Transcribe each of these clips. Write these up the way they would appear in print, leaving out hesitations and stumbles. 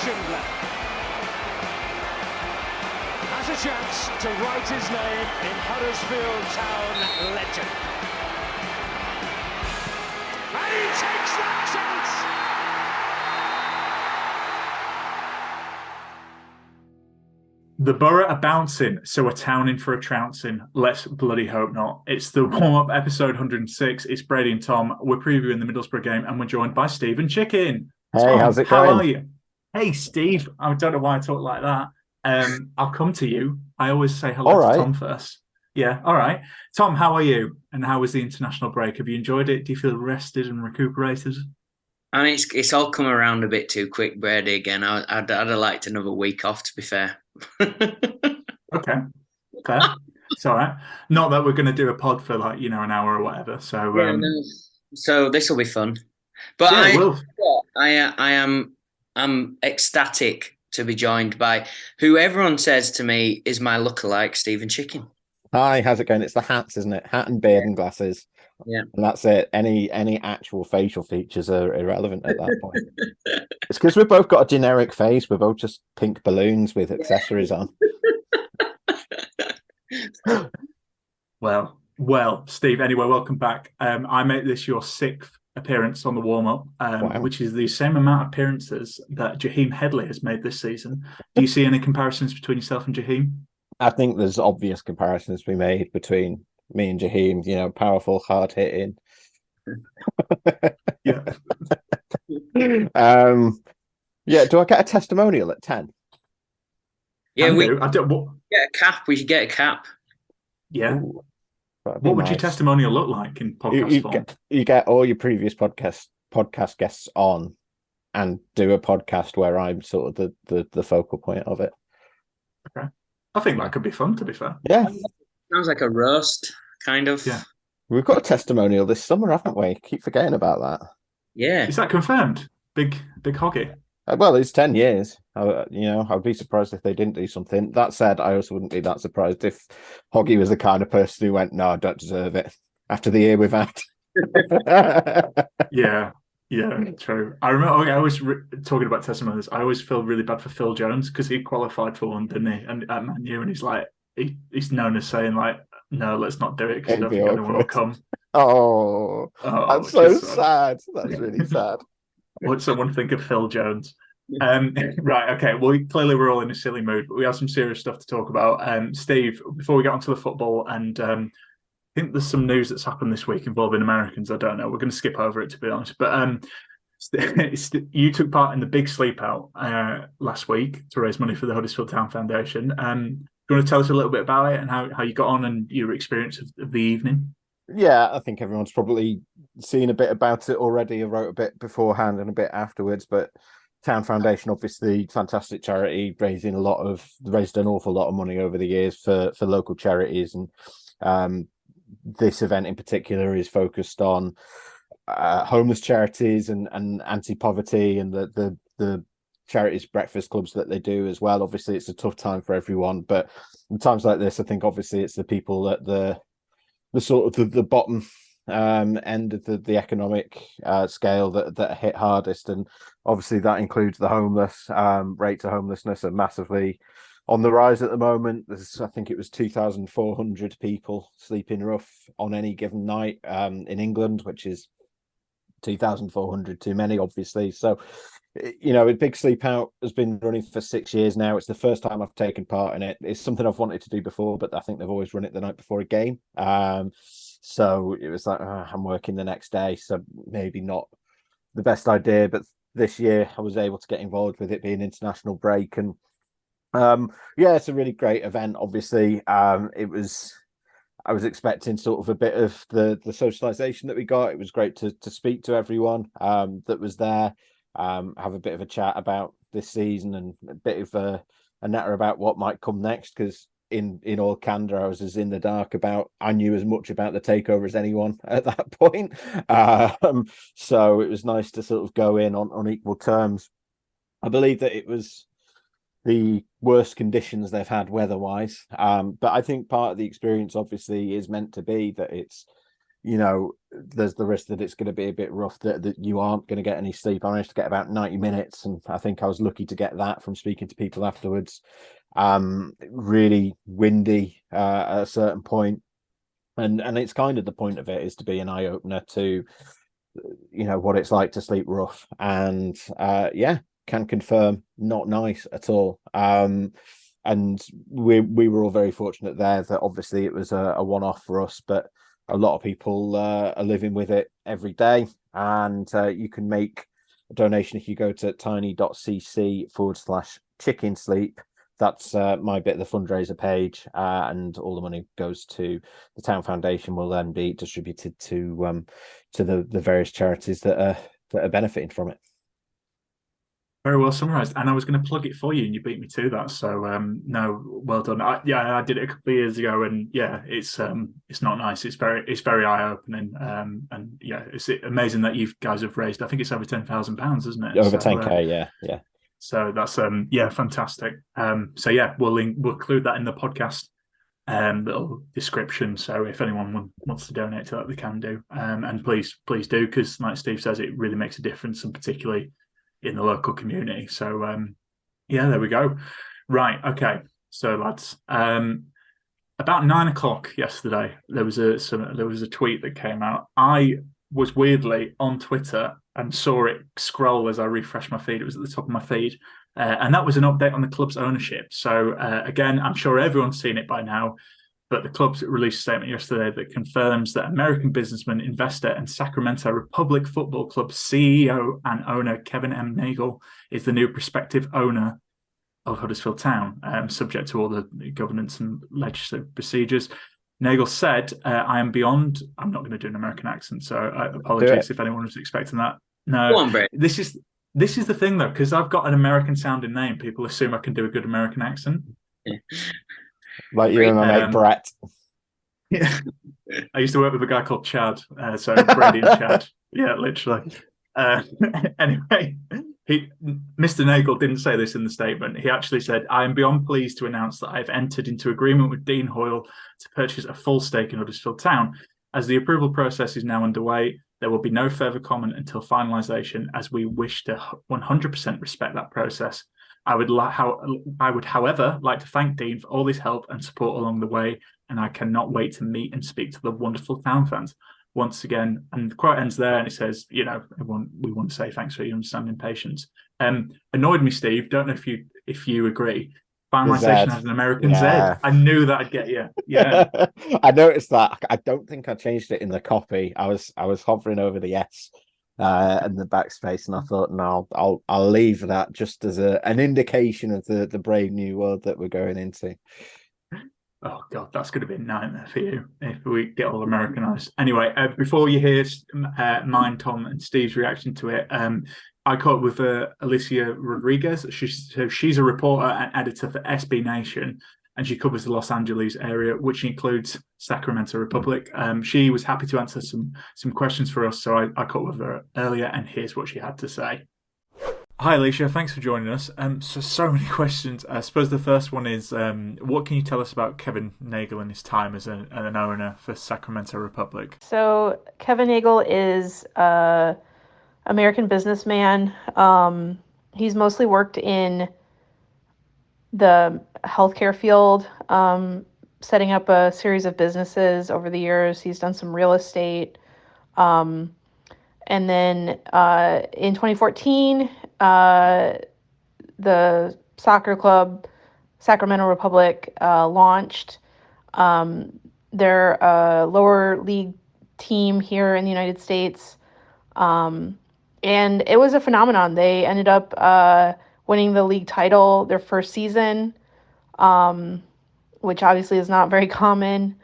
Schindler has a chance to write his name in Huddersfield Town legend. And he takes that chance! The Borough are bouncing, so a town in for a trouncing. Let's bloody hope not. It's the warm-up episode 106. It's Brady and Tom. We're previewing the Middlesbrough game, and we're joined by Steve and Chicken. Hey, Tom, how's it how going? are you? Hey, Steve. I don't know why I talk like that. I'll come to you. I always say hello to Tom first. Yeah, all right. Tom, how are you? And how was the international break? Have you enjoyed it? Do you feel rested and recuperated? I mean, it's all come around a bit too quick, Brady. Again, I'd have liked another week off, to be fair. Okay, fair. It's all right. Not that we're going to do a pod for an hour or whatever. So, So this will be fun. But yeah, I'm ecstatic to be joined by who everyone says to me is my lookalike, Stephen Chicken. Hi, how's it going? It's the hats, isn't it? Hat and beard and glasses. Yeah. And that's it. Any actual facial features are irrelevant at that point. It's because we've both got a generic face. We're both just pink balloons with accessories on. Well, Steve, anyway, welcome back. I made this your sixth appearance on the warm-up, Wow. which is the same amount of appearances that Jaheim Headley has made this season. Do you see any comparisons between yourself and Jaheim? I think there's obvious comparisons to be made between me and Jaheim, powerful, hard-hitting. Yeah. Yeah, do I get a testimonial at 10? Yeah, I don't. Get a cap. We should get a cap. Yeah. Ooh, what would your testimonial look like in podcast form? You get all your previous podcast guests on and do a podcast where I'm sort of the focal point of it. Okay. I think that could be fun, to be fair. Yeah. Sounds like a roast, kind of. Yeah. We've got a testimonial this summer, haven't we? Keep forgetting about that. Yeah. Is that confirmed? Big Hoggy? Well, it's 10 years. I'd be surprised if they didn't do something. That said, I also wouldn't be that surprised if Hoggy was the kind of person who went, no, I don't deserve it after the year we've had. Yeah, true. I remember I was talking about testimonials. I always feel really bad for Phil Jones because he qualified for one, didn't he? And at Man U, and he's like, he's known as saying like, no, let's not do it because I don't think anyone will come. Oh, that's so sad. That's really sad. What someone think of Phil Jones? Right, okay. Well, clearly we're all in a silly mood, but we have some serious stuff to talk about. Steve, before we get onto the football, and I think there's some news that's happened this week involving Americans. I don't know. We're going to skip over it, to be honest. But you took part in the big sleepout last week to raise money for the Huddersfield Town Foundation. Do you want to tell us a little bit about it and how you got on and your experience of the evening? Yeah, I think everyone's probably seen a bit about it already. I wrote a bit beforehand and a bit afterwards, but Town Foundation, obviously, fantastic charity, raised an awful lot of money over the years for local charities. And this event in particular is focused on homeless charities and anti-poverty and the charities breakfast clubs that they do as well. Obviously, it's a tough time for everyone, but in times like this, I think obviously it's the people at the sort of the bottom end of the economic scale that hit hardest, and obviously that includes the homeless. Rates of homelessness are massively on the rise at the moment. I think it was 2,400 people sleeping rough on any given night in England, which is 2,400 too many, obviously. So, a big sleep out has been running for 6 years now. It's the first time I've taken part in it. It's something I've wanted to do before, but I think they've always run it the night before a game. So it was like, I'm working the next day, so maybe not the best idea. But this year I was able to get involved with it being international break. And it's a really great event. Obviously, I was expecting sort of a bit of the socialization that we got. It was great to speak to everyone that was there, have a bit of a chat about this season and a bit of a natter about what might come next, because in all candor, I was as in the dark I knew as much about the takeover as anyone at that point. So it was nice to sort of go in on equal terms. I believe that it was the worst conditions they've had weather-wise. But I think part of the experience obviously is meant to be that it's, there's the risk that it's going to be a bit rough, that you aren't going to get any sleep. I managed to get about 90 minutes, and I think I was lucky to get that from speaking to people afterwards. Really windy at a certain point, and it's kind of the point of it is to be an eye opener to what it's like to sleep rough, and can confirm not nice at all. And we were all very fortunate there that obviously it was a one-off for us, but a lot of people are living with it every day. And you can make a donation if you go to tiny.cc/chicken sleep. That's my bit of the fundraiser page, and all the money goes to the Town Foundation. Will then be distributed to the various charities that are benefiting from it. Very well summarised. And I was going to plug it for you, and you beat me to that. So no, well done. I did it a couple of years ago, and it's not nice. It's very eye opening. And it's amazing that you guys have raised. I think it's over £10,000, isn't it? Over 10K, yeah. So that's fantastic. We'll include that in the podcast little description. So if anyone wants to donate to that, they can do. And please do, because like Steve says, it really makes a difference, and particularly in the local community. So there we go. Right, okay. So lads, about 9 o'clock yesterday, there was a tweet that came out. I was weirdly on Twitter and saw it scroll as I refreshed my feed. It was at the top of my feed. And that was an update on the club's ownership. So again, I'm sure everyone's seen it by now, but the club released a statement yesterday that confirms that American businessman, investor, and Sacramento Republic Football Club CEO and owner Kevin M. Nagle is the new prospective owner of Huddersfield Town, subject to all the governance and legislative procedures. Nagle said, I'm not going to do an American accent, so I apologize if anyone was expecting that. No, go on, Brett. This is the thing, though, because I've got an American sounding name. People assume I can do a good American accent. Yeah. Like you and my mate Brett. Yeah, I used to work with a guy called Chad, so Brady and Chad. Yeah, literally. Anyway, Mr. Nagle didn't say this in the statement. He actually said, I am beyond pleased to announce that I've entered into agreement with Dean Hoyle to purchase a full stake in Huddersfield Town. As the approval process is now underway, there will be no further comment until finalisation, as we wish to 100% respect that process. I would, however, like to thank Dean for all his help and support along the way, and I cannot wait to meet and speak to the wonderful Town fans once again. And the quote ends there, and it says, we want to say thanks for your understanding patience. Annoyed me, Steve. Don't know if you agree. Finalisation has an American Z. I knew that'd get you. Yeah. I noticed that. I don't think I changed it in the copy. I was hovering over the S and the backspace, and I thought, no, I'll leave that just as an indication of the brave new world that we're going into. Oh God, that's going to be a nightmare for you if we get all Americanized. Anyway, before you hear mine, Tom, and Steve's reaction to it, I caught up with Alicia Rodriguez. She's a reporter and editor for SB Nation, and she covers the Los Angeles area, which includes Sacramento Republic. She was happy to answer some questions for us, so I caught up with her earlier, and here's what she had to say. Hi, Alicia. Thanks for joining us. So many questions. I suppose the first one is, what can you tell us about Kevin Nagle and his time as an owner for Sacramento Republic? So Kevin Nagle is an American businessman. He's mostly worked in the healthcare field, setting up a series of businesses over the years. He's done some real estate. And then in 2014, the soccer club, Sacramento Republic, launched their lower league team here in the United States. And it was a phenomenon. They ended up winning the league title their first season, which obviously is not very common.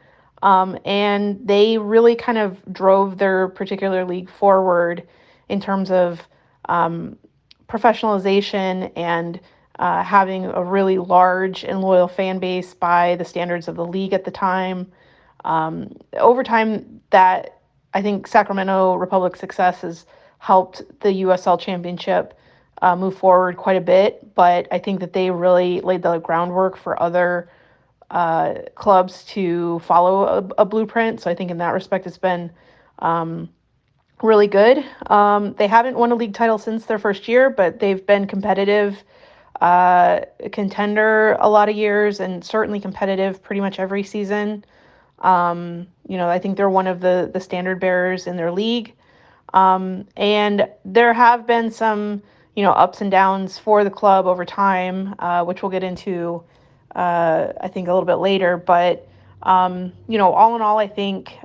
And they really kind of drove their particular league forward in terms of professionalization and having a really large and loyal fan base by the standards of the league at the time. Over time, that I think Sacramento Republic's success has helped the USL Championship move forward quite a bit, but I think that they really laid the groundwork for other clubs to follow a blueprint. So I think in that respect, it's been really good. They haven't won a league title since their first year, but they've been competitive, contender a lot of years, and certainly competitive pretty much every season. I think they're one of the standard bearers in their league. And there have been some, ups and downs for the club over time, which we'll get into, I think, a little bit later. But, all in all, I think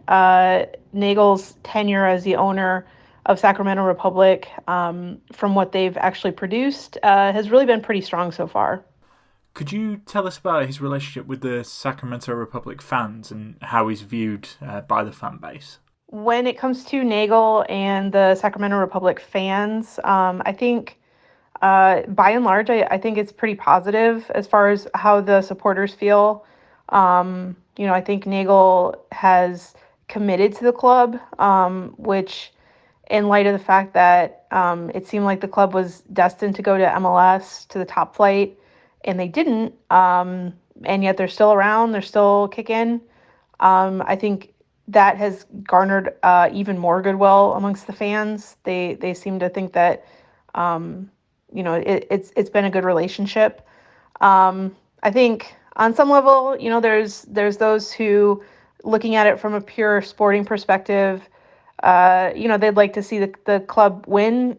Nagle's tenure as the owner of Sacramento Republic, from what they've actually produced, has really been pretty strong so far. Could you tell us about his relationship with the Sacramento Republic fans and how he's viewed by the fan base? When it comes to Nagle and the Sacramento Republic fans, I think by and large, I think it's pretty positive as far as how the supporters feel. I think Nagle has committed to the club, which, in light of the fact that it seemed like the club was destined to go to MLS, to the top flight, and they didn't, and yet they're still around, they're still kicking. I think that has garnered even more goodwill amongst the fans. They seem to think that it's been a good relationship. I think on some level, there's those who, looking at it from a pure sporting perspective, they'd like to see the club win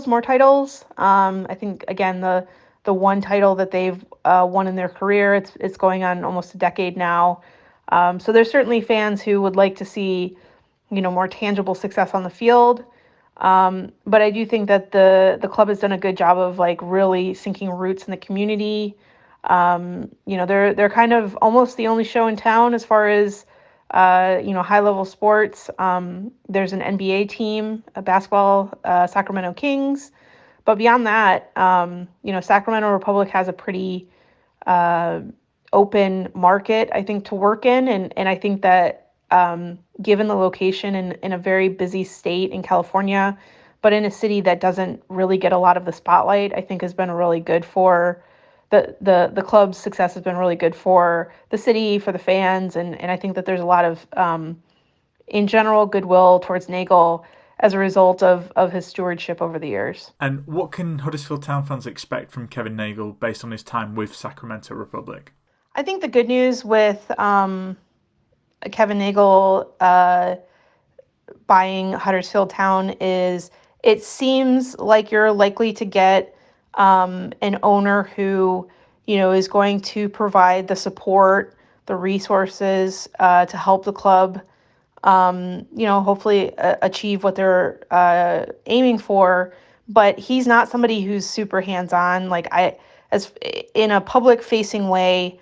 more titles. I think, again, the one title that they've won in their career, it's going on almost a decade now. So there's certainly fans who would like to see, more tangible success on the field. But I do think that the club has done a good job of really sinking roots in the community. They're kind of almost the only show in town as far as high level sports. There's an NBA team, a basketball, Sacramento Kings. But beyond that, Sacramento Republic has a pretty open market, I think, to work in. And I think that given the location in a very busy state in California, but in a city that doesn't really get a lot of the spotlight, I think has been really good for the club's success has been really good for the city, for the fans. And I think that there's a lot of, in general, goodwill towards Nagle as a result of his stewardship over the years. And what can Huddersfield Town fans expect from Kevin Nagle based on his time with Sacramento Republic? I think the good news with Kevin Nagle buying Huddersfield Town is it seems like you're likely to get an owner who, is going to provide the support, the resources to help the club, hopefully achieve what they're aiming for. But he's not somebody who's super hands-on. As in a public-facing way,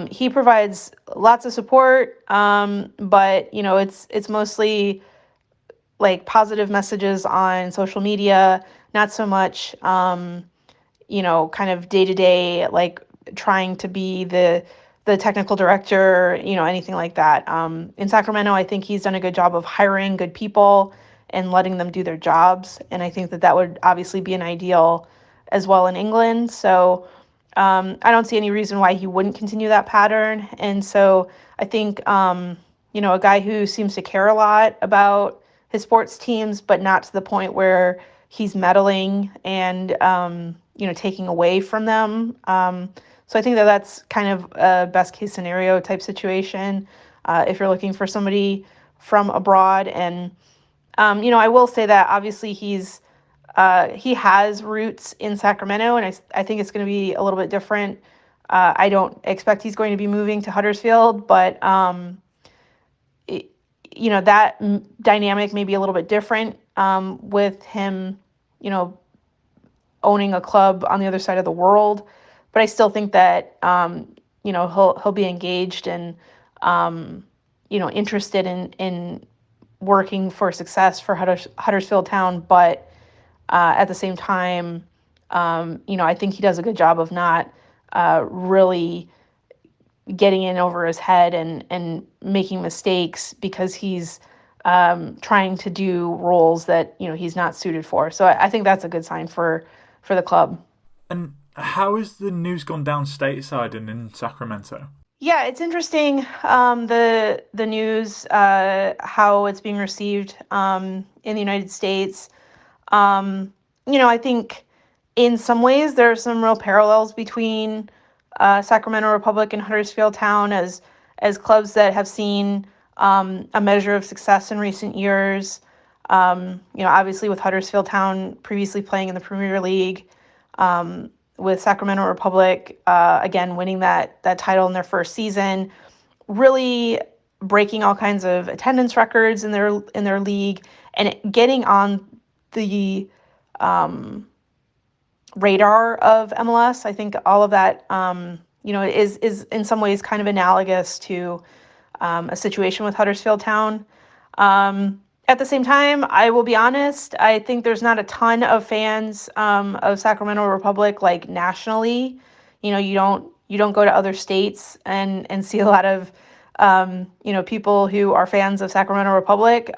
he provides lots of support, but it's mostly positive messages on social media, not so much kind of day-to-day, trying to be the technical director, anything like that. In Sacramento, I think he's done a good job of hiring good people and letting them do their jobs. And I think that would obviously be an ideal as well in England. So I don't see any reason why he wouldn't continue that pattern. And so I think, a guy who seems to care a lot about his sports teams, but not to the point where he's meddling and, taking away from them. So I think that that's kind of a best case scenario type situation if you're looking for somebody from abroad. And, I will say that obviously he has roots in Sacramento, and I think it's going to be a little bit different. I don't expect he's going to be moving to Huddersfield, but, that dynamic may be a little bit different with him, owning a club on the other side of the world. But I still think that, he'll be engaged and, interested in working for success for Huddersfield Town. But at the same time, I think he does a good job of not really getting in over his head and making mistakes because he's trying to do roles that, he's not suited for. So I think that's a good sign for the club. And how has the news gone down stateside and in Sacramento? Yeah, it's interesting, the news, how it's being received in the United States. Um, I think in some ways there are some real parallels between Sacramento Republic and Huddersfield Town as clubs that have seen a measure of success in recent years. Obviously with Huddersfield Town previously playing in the Premier League, with Sacramento Republic again winning that title in their first season, really breaking all kinds of attendance records in their league and getting on the radar of MLS. I think all of that, is in some ways kind of analogous to a situation with Huddersfield Town. At the same time, I will be honest, I think there's not a ton of fans of Sacramento Republic like nationally. You don't go to other states and see a lot of people who are fans of Sacramento Republic.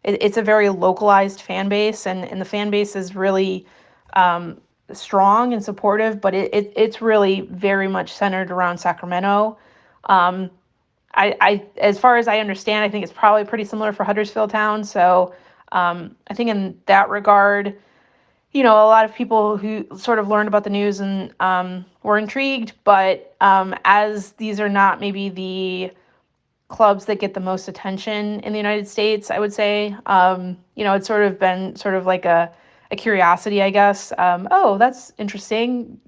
It's a very localized fan base, and the fan base is really um, strong and supportive, but it's really very much centered around Sacramento. Um, as far as I understand, I think it's probably pretty similar for Huddersfield Town. So I think in that regard, a lot of people who sort of learned about the news and were intrigued, but as these are not maybe the clubs that get the most attention in the United States, I would say, it's sort of been sort of like a curiosity, I guess. Oh, that's interesting.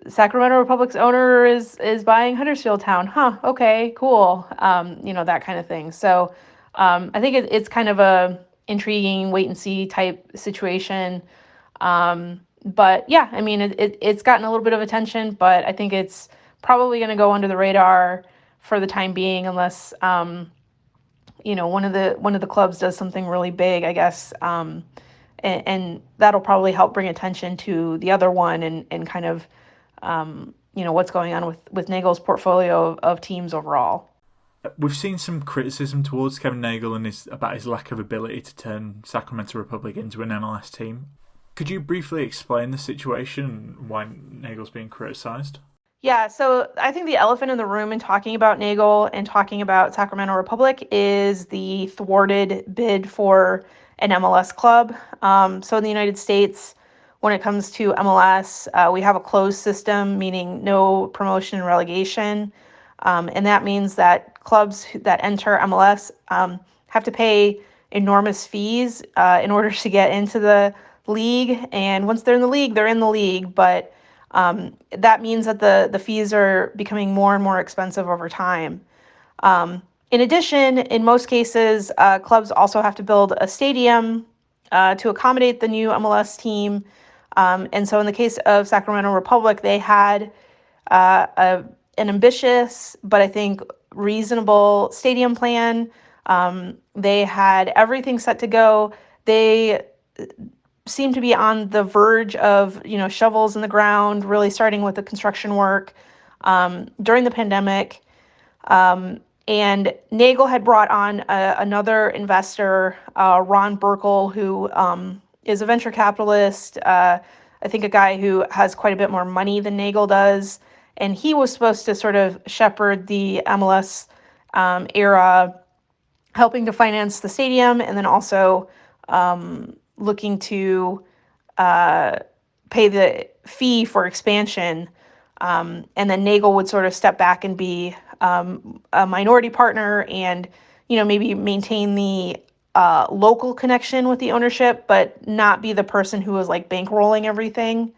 Sacramento Republic's owner is buying Huddersfield Town. Huh. Okay. Cool. That kind of thing. So I think it's kind of a intriguing wait and see type situation. But yeah, I mean, it's gotten a little bit of attention, but I think it's probably going to go under the radar for the time being, unless one of the clubs does something really big, I guess. And that'll probably help bring attention to the other one and kind of what's going on with Nagle's portfolio of teams overall. We've seen some criticism towards Kevin Nagle and about his lack of ability to turn Sacramento Republic into an MLS team. Could you briefly explain the situation and why Nagle's being criticised? Yeah, so I think the elephant in the room in talking about Nagle and talking about Sacramento Republic is the thwarted bid for an MLS club. So in the United States, when it comes to MLS, we have a closed system, meaning no promotion and relegation. And that means that clubs that enter MLS have to pay enormous fees in order to get into the league. And once they're in the league, they're in the league. But that means that the fees are becoming more and more expensive over time. In addition, in most cases, clubs also have to build a stadium to accommodate the new MLS team. And so in the case of Sacramento Republic, they had an ambitious, but I think reasonable stadium plan. They had everything set to go. They seemed to be on the verge of, shovels in the ground, really starting with the construction work during the pandemic. And Nagle had brought on another investor, Ron Burkle, who is a venture capitalist. I think a guy who has quite a bit more money than Nagle does. And he was supposed to sort of shepherd the MLS era, helping to finance the stadium, and then also looking to pay the fee for expansion. And then Nagle would sort of step back and be a minority partner and, maybe maintain the local connection with the ownership, but not be the person who was like bankrolling everything.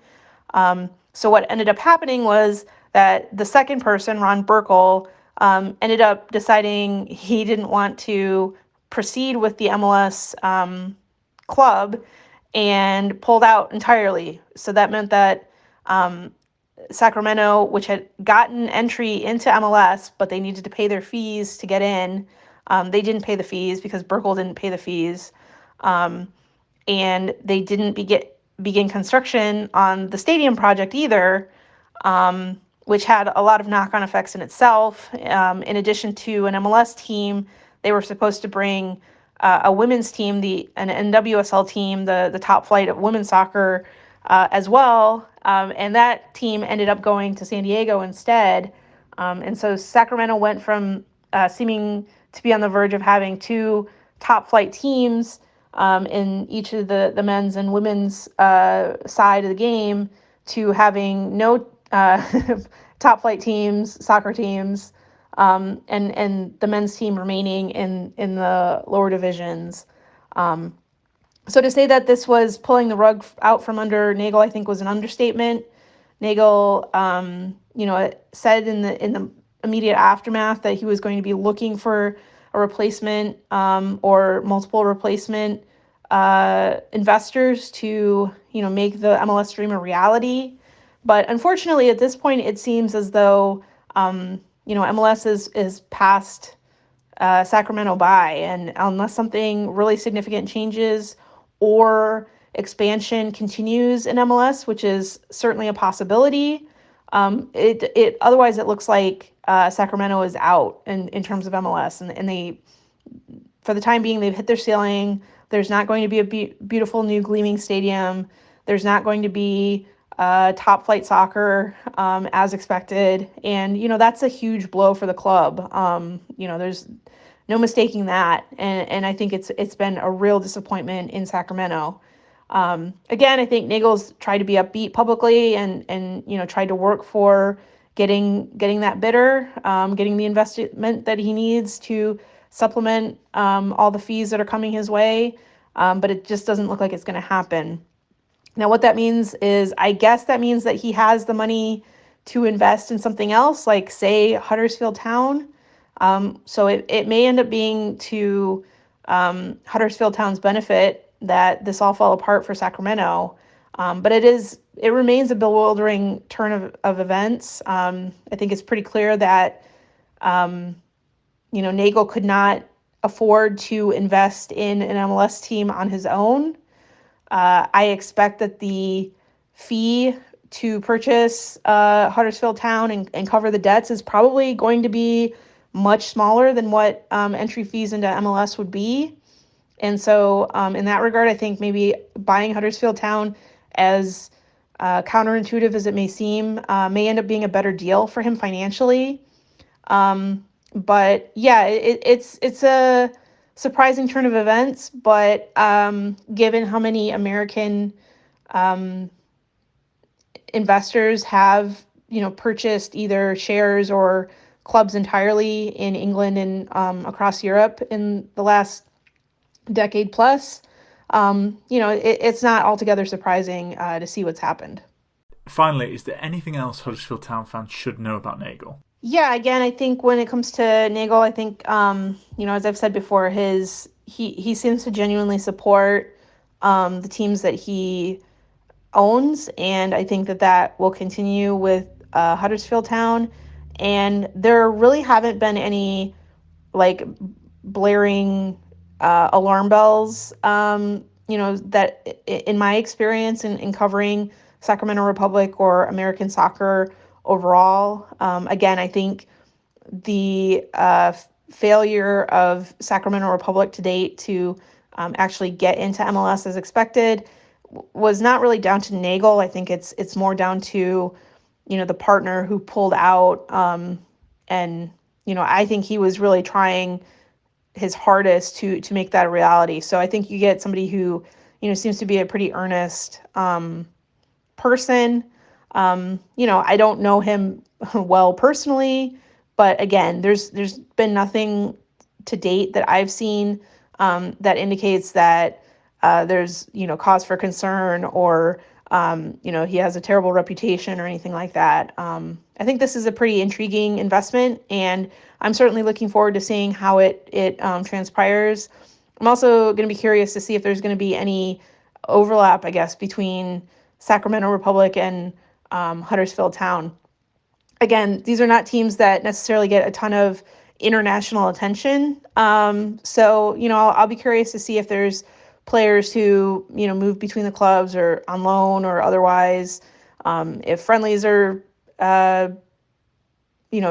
So what ended up happening was that the second person, Ron Burkle, ended up deciding he didn't want to proceed with the MLS club and pulled out entirely. So that meant that Sacramento, which had gotten entry into MLS, but they needed to pay their fees to get in, they didn't pay the fees because Burkle didn't pay the fees. And they didn't begin construction on the stadium project either, which had a lot of knock-on effects in itself. In addition to an MLS team, they were supposed to bring a women's team, an NWSL team, the top flight of women's soccer as well. And that team ended up going to San Diego instead. And so Sacramento went from seeming to be on the verge of having two top flight teams in each of the men's and women's side of the game to having no top flight teams, soccer teams, and the men's team remaining in the lower divisions. So to say that this was pulling the rug out from under Nagle, I think was an understatement. Nagle, said in the immediate aftermath that he was going to be looking for a replacement or multiple replacement investors to make the MLS dream a reality. But unfortunately, at this point, it seems as though MLS is past Sacramento by, and unless something really significant changes or expansion continues in MLS, which is certainly a possibility, it otherwise it looks like Sacramento is out in terms of MLS, and they, for the time being, they've hit their ceiling. There's not going to be a beautiful new gleaming stadium. There's not going to be top flight soccer as expected, and that's a huge blow for the club. There's no mistaking that, and I think it's been a real disappointment in Sacramento. Again, I think Nagle's tried to be upbeat publicly and tried to work for getting that bidder, getting the investment that he needs to supplement all the fees that are coming his way, but it just doesn't look like it's going to happen. Now, what that means is, I guess that means that he has the money to invest in something else, like, say, Huddersfield Town. So it may end up being to Huddersfield Town's benefit that this all fell apart for Sacramento. But it remains a bewildering turn of events. I think it's pretty clear that, Nagle could not afford to invest in an MLS team on his own. I expect that the fee to purchase Huddersfield Town and cover the debts is probably going to be much smaller than what entry fees into MLS would be. And so in that regard, I think maybe buying Huddersfield Town, as counterintuitive as it may seem, may end up being a better deal for him financially. But yeah, it's a surprising turn of events, but given how many American investors have purchased either shares or clubs entirely in England and across Europe in the last decade plus, it's not altogether surprising to see what's happened. Finally, is there anything else Huddersfield Town fans should know about Nagle? Yeah, again, I think when it comes to Nagle, I think, as I've said before, he seems to genuinely support the teams that he owns, and I think that will continue with Huddersfield Town. And there really haven't been any blaring alarm bells, that in my experience in covering Sacramento Republic or American soccer overall. Again, I think the failure of Sacramento Republic to date to actually get into MLS as expected was not really down to Nagle. I think it's more down to the partner who pulled out, and I think he was really trying his hardest to make that a reality. So I think you get somebody who seems to be a pretty earnest person. I don't know him well personally, but again, there's been nothing to date that I've seen that indicates that there's cause for concern or he has a terrible reputation or anything like that. I think this is a pretty intriguing investment, and I'm certainly looking forward to seeing how it transpires. I'm also going to be curious to see if there's going to be any overlap, I guess, between Sacramento Republic and Huddersfield Town. Again, these are not teams that necessarily get a ton of international attention. So I'll be curious to see if there's players who move between the clubs or on loan or otherwise. If friendlies are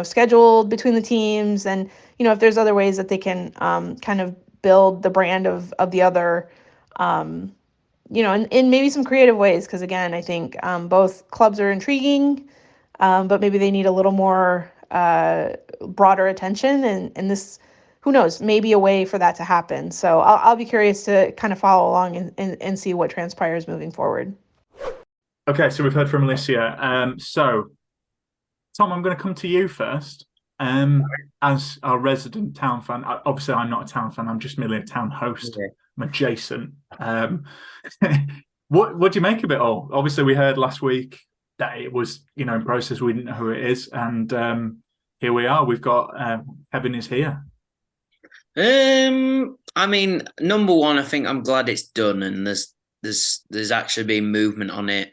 scheduled between the teams, and if there's other ways that they can kind of build the brand of the other, in maybe some creative ways, because again, I think both clubs are intriguing, but maybe they need a little more broader attention, and this, who knows, maybe a way for that to happen. So I'll be curious to kind of follow along and see what transpires moving forward. Okay, so we've heard from Alicia. So, Tom, I'm going to come to you first. As our resident Town fan, obviously I'm not a Town fan, I'm just merely a Town host. Okay. I'm adjacent. What do you make of it all? Obviously, we heard last week that it was, in process. We didn't know who it is, and here we are. We've got Kevin is here. I mean, number one, I think I'm glad it's done, and there's actually been movement on it.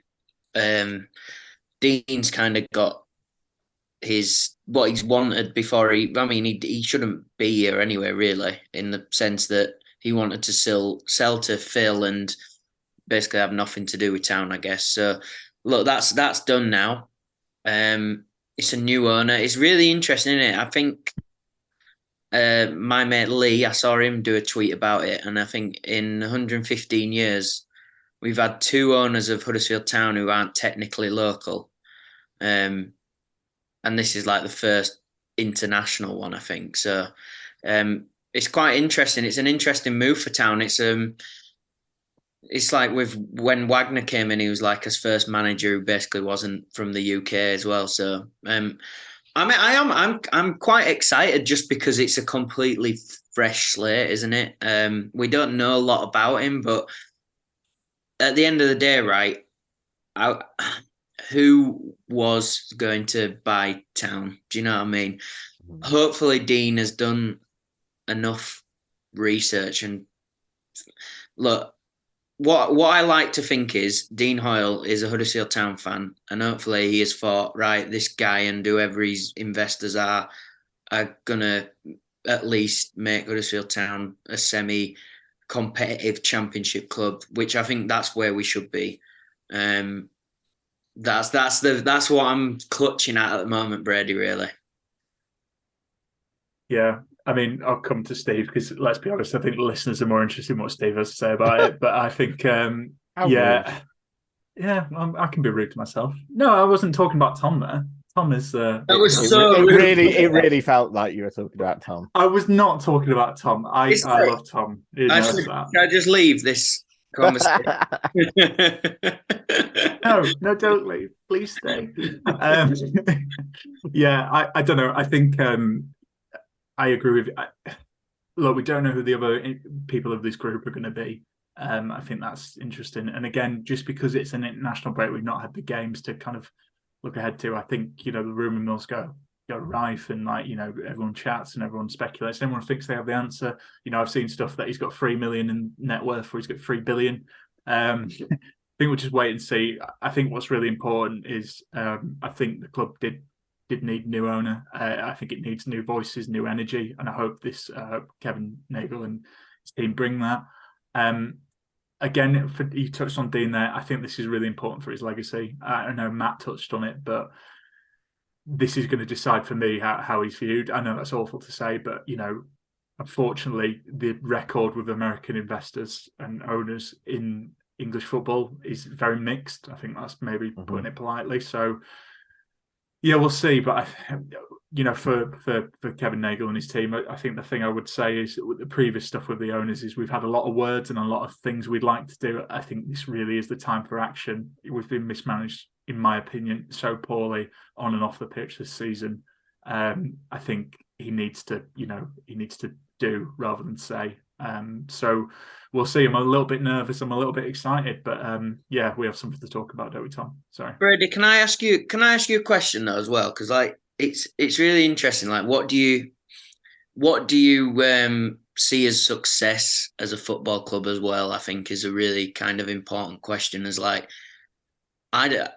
Dean's kind of got what he's wanted before he shouldn't be here anyway, really, in the sense that he wanted to sell to Phil and basically have nothing to do with Town, I guess. So look, that's done now. It's a new owner. It's really interesting, isn't it? I think my mate Lee, I saw him do a tweet about it, and I think in 115 years we've had 2 owners of Huddersfield Town who aren't technically local. And this is like the first international one, I think. So it's quite interesting. It's an interesting move for Town. It's like when Wagner came in, he was like his first manager who basically wasn't from the UK as well. So I'm quite excited just because it's a completely fresh slate, isn't it? We don't know a lot about him, but at the end of the day, right, who was going to buy Town? Do you know what I mean? Hopefully Dean has done enough research, and look, what I like to think is Dean Hoyle is a Huddersfield Town fan, and hopefully he has thought, right, this guy and whoever his investors are gonna at least make Huddersfield Town a semi-competitive championship club, which I think that's where we should be. That's what I'm clutching at the moment, Brady, really. Yeah, I mean, I'll come to Steve because let's be honest, I think the listeners are more interested in what Steve has to say about it. But I think, I can be rude to myself. No, I wasn't talking about Tom there. Tom is. That was so rude. It really felt like you were talking about Tom. I was not talking about Tom. I love Tom. Can I just leave this conversation? No, don't leave. Please stay. I don't know. I think I agree with you. Look, we don't know who the other people of this group are going to be. I think that's interesting. And again, just because it's an international break, we've not had the games to kind of look ahead to. I think, the rumour mills go rife, and everyone chats and everyone speculates. Everyone thinks they have the answer. I've seen stuff that he's got 3 million in net worth, or he's got 3 billion. I think we'll just wait and see. I think what's really important is I think the club did need new owner. I think it needs new voices, new energy, and I hope this Kevin Nagle and his team bring that. Again, you touched on Dean there. I think this is really important for his legacy. I know Matt touched on it, but this is going to decide for me how he's viewed. I know that's awful to say, but unfortunately, the record with American investors and owners in English football is very mixed. I think that's maybe putting it politely. So, yeah, we'll see. But for Kevin Nagle and his team, I think the thing I would say is with the previous stuff with the owners is we've had a lot of words and a lot of things we'd like to do. I think this really is the time for action. We've been mismanaged, in my opinion, so poorly on and off the pitch this season. I think he needs to do rather than say. So we'll see. I'm a little bit nervous. I'm a little bit excited, but we have something to talk about, don't we, Tom? Sorry, Brady. Can I ask you a question though as well? Because it's really interesting. Like, what do you see as success as a football club as well? I think is a really kind of important question. As like, I've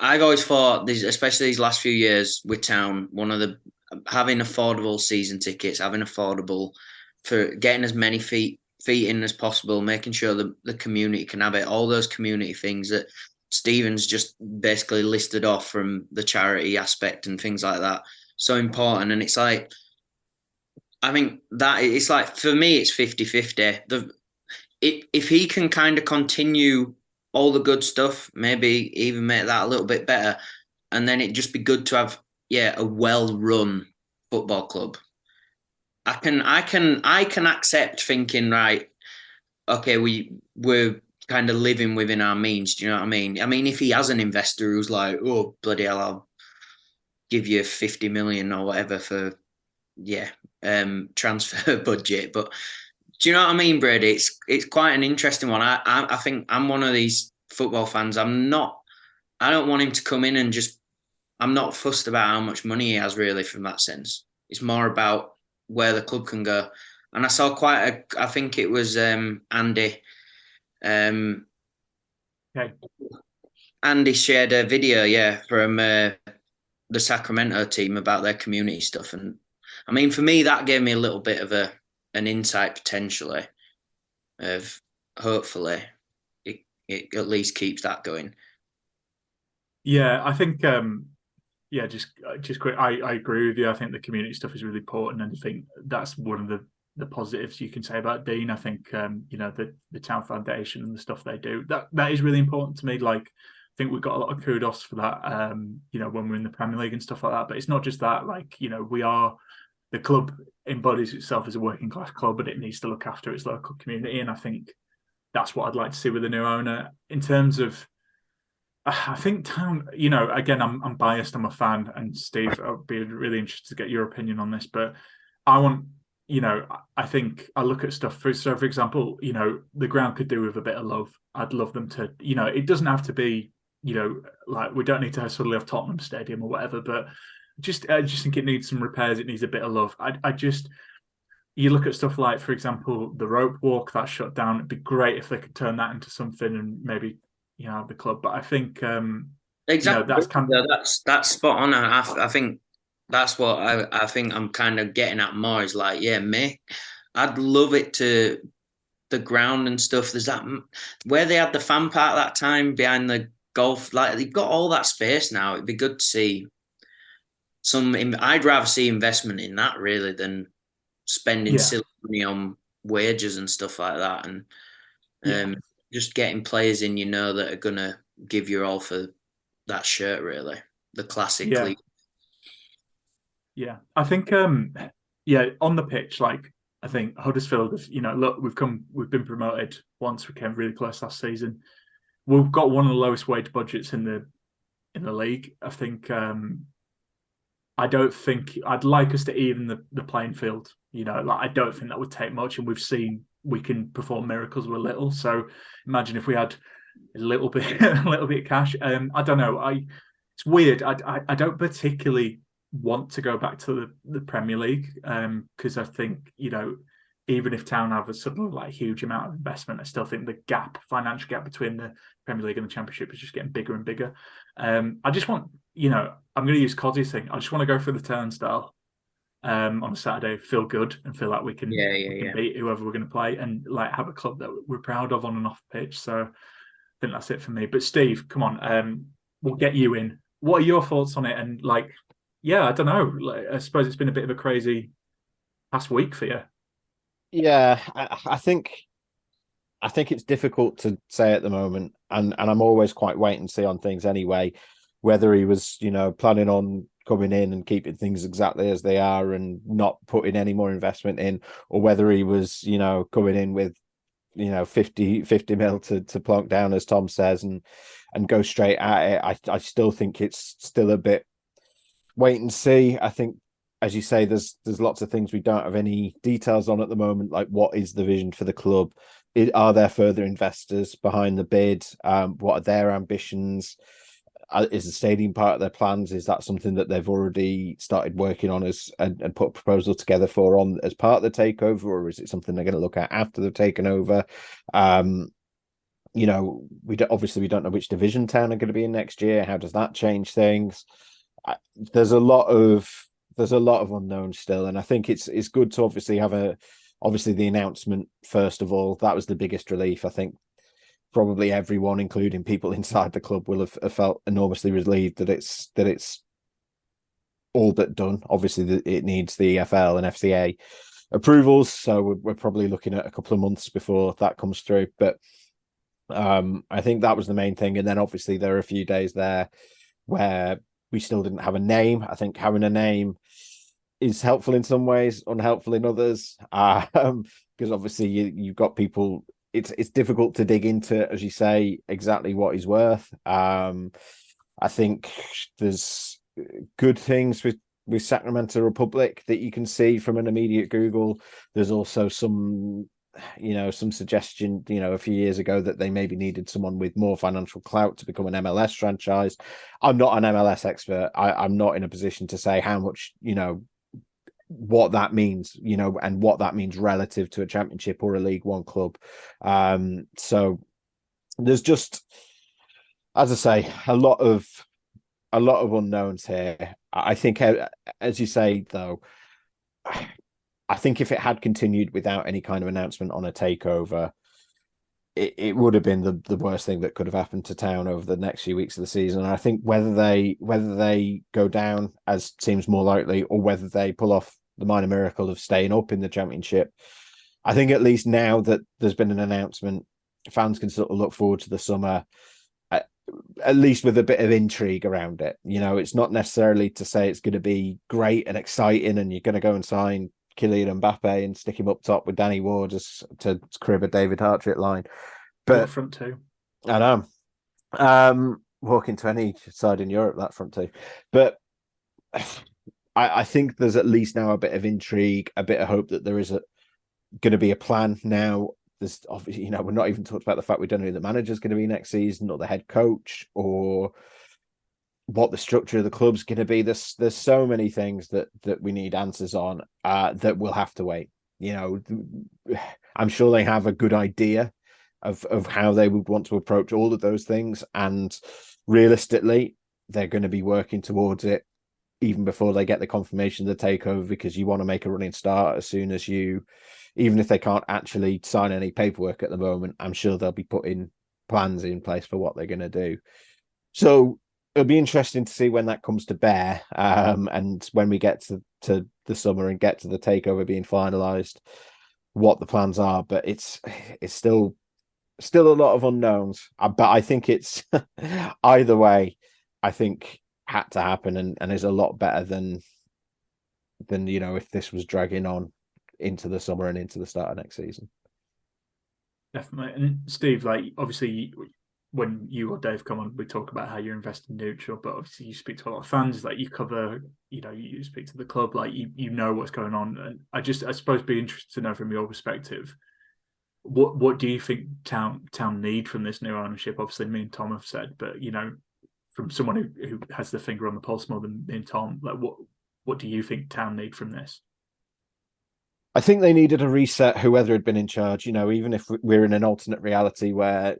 always thought especially these last few years with Town, having affordable season tickets, having affordable for getting as many feet in as possible, making sure the community can have it, all those community things that Stephen's just basically listed off from the charity aspect and things like that. So important. And it's like, I think that it's like, for me, it's 50-50. If he can kind of continue all the good stuff, maybe even make that a little bit better, and then it'd just be good to have a well-run football club. I can accept thinking, right, okay, we're kind of living within our means. Do you know what I mean? I mean, if he has an investor who's like, oh bloody hell, I'll give you 50 million or whatever for transfer budget. But do you know what I mean, Brady? It's quite an interesting one. I think I'm one of these football fans. I don't want him to come in and just. I'm not fussed about how much money he has really from that sense. It's more about where the club can go. And I saw I think it was Andy. Okay. Andy shared a video, from the Sacramento team about their community stuff. And I mean, for me, that gave me a little bit of an insight potentially of hopefully it at least keeps that going. Yeah, I think just quick. I agree with you. I think the community stuff is really important, and I think that's one of the positives you can say about Dean. I think the Town Foundation and the stuff they do, that is really important to me. Like, I think we've got a lot of kudos for that. When we're in the Premier League and stuff like that. But it's not just that. Like, the club embodies itself as a working class club, but it needs to look after its local community, and I think that's what I'd like to see with the new owner. In terms of, I think Town, again, I'm biased. I'm a fan, and Steve, I'd be really interested to get your opinion on this. But I want, I think I look at stuff. For example, the ground could do with a bit of love. I'd love them to, it doesn't have to be, like we don't need to suddenly have Tottenham Stadium or whatever. But I just think it needs some repairs. It needs a bit of love. You look at stuff like, for example, the rope walk that's shut down. It'd be great if they could turn that into something and maybe the club. But I think exactly that's spot on. I think that's what I think I'm kind of getting at more is like, me, I'd love it to the ground and stuff. There's that where they had the fan park that time behind the golf. Like, they've got all that space now. It'd be good to see I'd rather see investment in that really than spending silly money on wages and stuff like that, and just getting players in that are gonna give you all for that shirt, really, the classic league. Yeah, I think on the pitch, like, I think Huddersfield have, look, we've been promoted once. We came really close last season. We've got one of the lowest wage budgets in the league. I think I don't think I'd like us to even the playing field. I don't think that would take much, and we've seen we can perform miracles with little. So imagine if we had a little bit of cash. I don't know. It's weird. I don't particularly want to go back to the Premier League because I think even if Town have a sort of like huge amount of investment, I still think the financial gap between the Premier League and the Championship is just getting bigger and bigger. I just want, I'm going to use Coddy's thing. I just want to go through the turnstile on a Saturday, feel good and feel like we can beat whoever we're going to play and like have a club that we're proud of on and off the pitch. So I think that's it for me. But Steve, come on, we'll get you in. What are your thoughts on it? And like, I don't know. Like, I suppose it's been a bit of a crazy past week for you. Yeah, I think it's difficult to say at the moment, and I'm always quite wait and see on things anyway. Whether he was, planning on coming in and keeping things exactly as they are and not putting any more investment in, or whether he was, coming in with, 50 mil to plonk down, as Tom says, and go straight at it. I still think it's still a bit wait and see. I think, as you say, there's lots of things we don't have any details on at the moment, like what is the vision for the club? Are there further investors behind the bid? What are their ambitions? Is the stadium part of their plans? Is that something that they've already started working on and put a proposal together for as part of the takeover, or is it something they're going to look at after they've taken over? We don't know which division Town are going to be in next year. How does that change things? There's a lot of unknowns still, and I think it's good to obviously have the announcement first of all. That was the biggest relief. I think probably everyone, including people inside the club, will have felt enormously relieved that it's all but done. Obviously, it needs the EFL and FCA approvals, so we're probably looking at a couple of months before that comes through. But I think that was the main thing, and then obviously there are a few days there where we still didn't have a name. I think having a name is helpful in some ways, unhelpful in others. Because obviously you've got people. It's difficult to dig into, as you say, exactly what he's worth. I think there's good things with Sacramento Republic that you can see from an immediate Google. There's also some suggestion, a few years ago that they maybe needed someone with more financial clout to become an MLS franchise. I'm not an MLS expert. I'm not in a position to say how much, what that means, and what that means relative to a championship or a League One club. So there's just, as I say, a lot of unknowns here. I think, as you say, though, I think if it had continued without any kind of announcement on a takeover, it would have been the worst thing that could have happened to Town over the next few weeks of the season. And I think whether they go down, as seems more likely, or whether they pull off the minor miracle of staying up in the championship, I think at least now that there's been an announcement, fans can sort of look forward to the summer, at least with a bit of intrigue around it. It's not necessarily to say it's going to be great and exciting and you're going to go and sign Kylian Mbappe and stick him up top with Danny Ward just to crib a David Hartrick line. But front two. I know. Walking to any side in Europe, that front two. But I think there's at least now a bit of intrigue, a bit of hope that there is going to be a plan now. There's obviously, we're not even talked about the fact we don't know who the manager's going to be next season, or the head coach, or what the structure of the club's going to be. There's so many things that we need answers on that we'll have to wait. I'm sure they have a good idea of how they would want to approach all of those things, and realistically, they're going to be working towards it even before they get the confirmation of the takeover, because you want to make a running start as soon as even if they can't actually sign any paperwork at the moment, I'm sure they'll be putting plans in place for what they're going to do. So it'll be interesting to see when that comes to bear, and when we get to the summer and get to the takeover being finalised, what the plans are. But it's still a lot of unknowns. But I think it's either way, I think had to happen and is a lot better than if this was dragging on into the summer and into the start of next season. Definitely. And Steve, obviously when you or Dave come on, we talk about how you're invested neutral, but obviously you speak to a lot of fans, you cover, you speak to the club, you know what's going on. And I suppose be interested to know from your perspective, what do you think Town need from this new ownership? Obviously me and Tom have said, but from someone who has the finger on the pulse more than me and Tom, what do you think Town need from this? I think they needed a reset, whoever had been in charge. Even if we're in an alternate reality where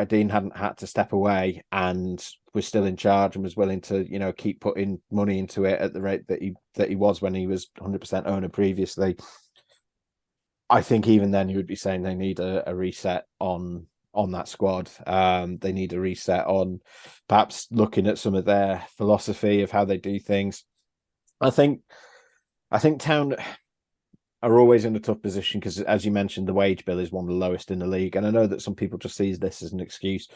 Dean hadn't had to step away and was still in charge and was willing to, keep putting money into it at the rate that he was when he was 100% owner previously, I think even then you would be saying they need a reset on that squad. They need a reset on perhaps looking at some of their philosophy of how they do things. I think Town are always in a tough position because, as you mentioned, the wage bill is one of the lowest in the league. And I know that some people just see this as an excuse,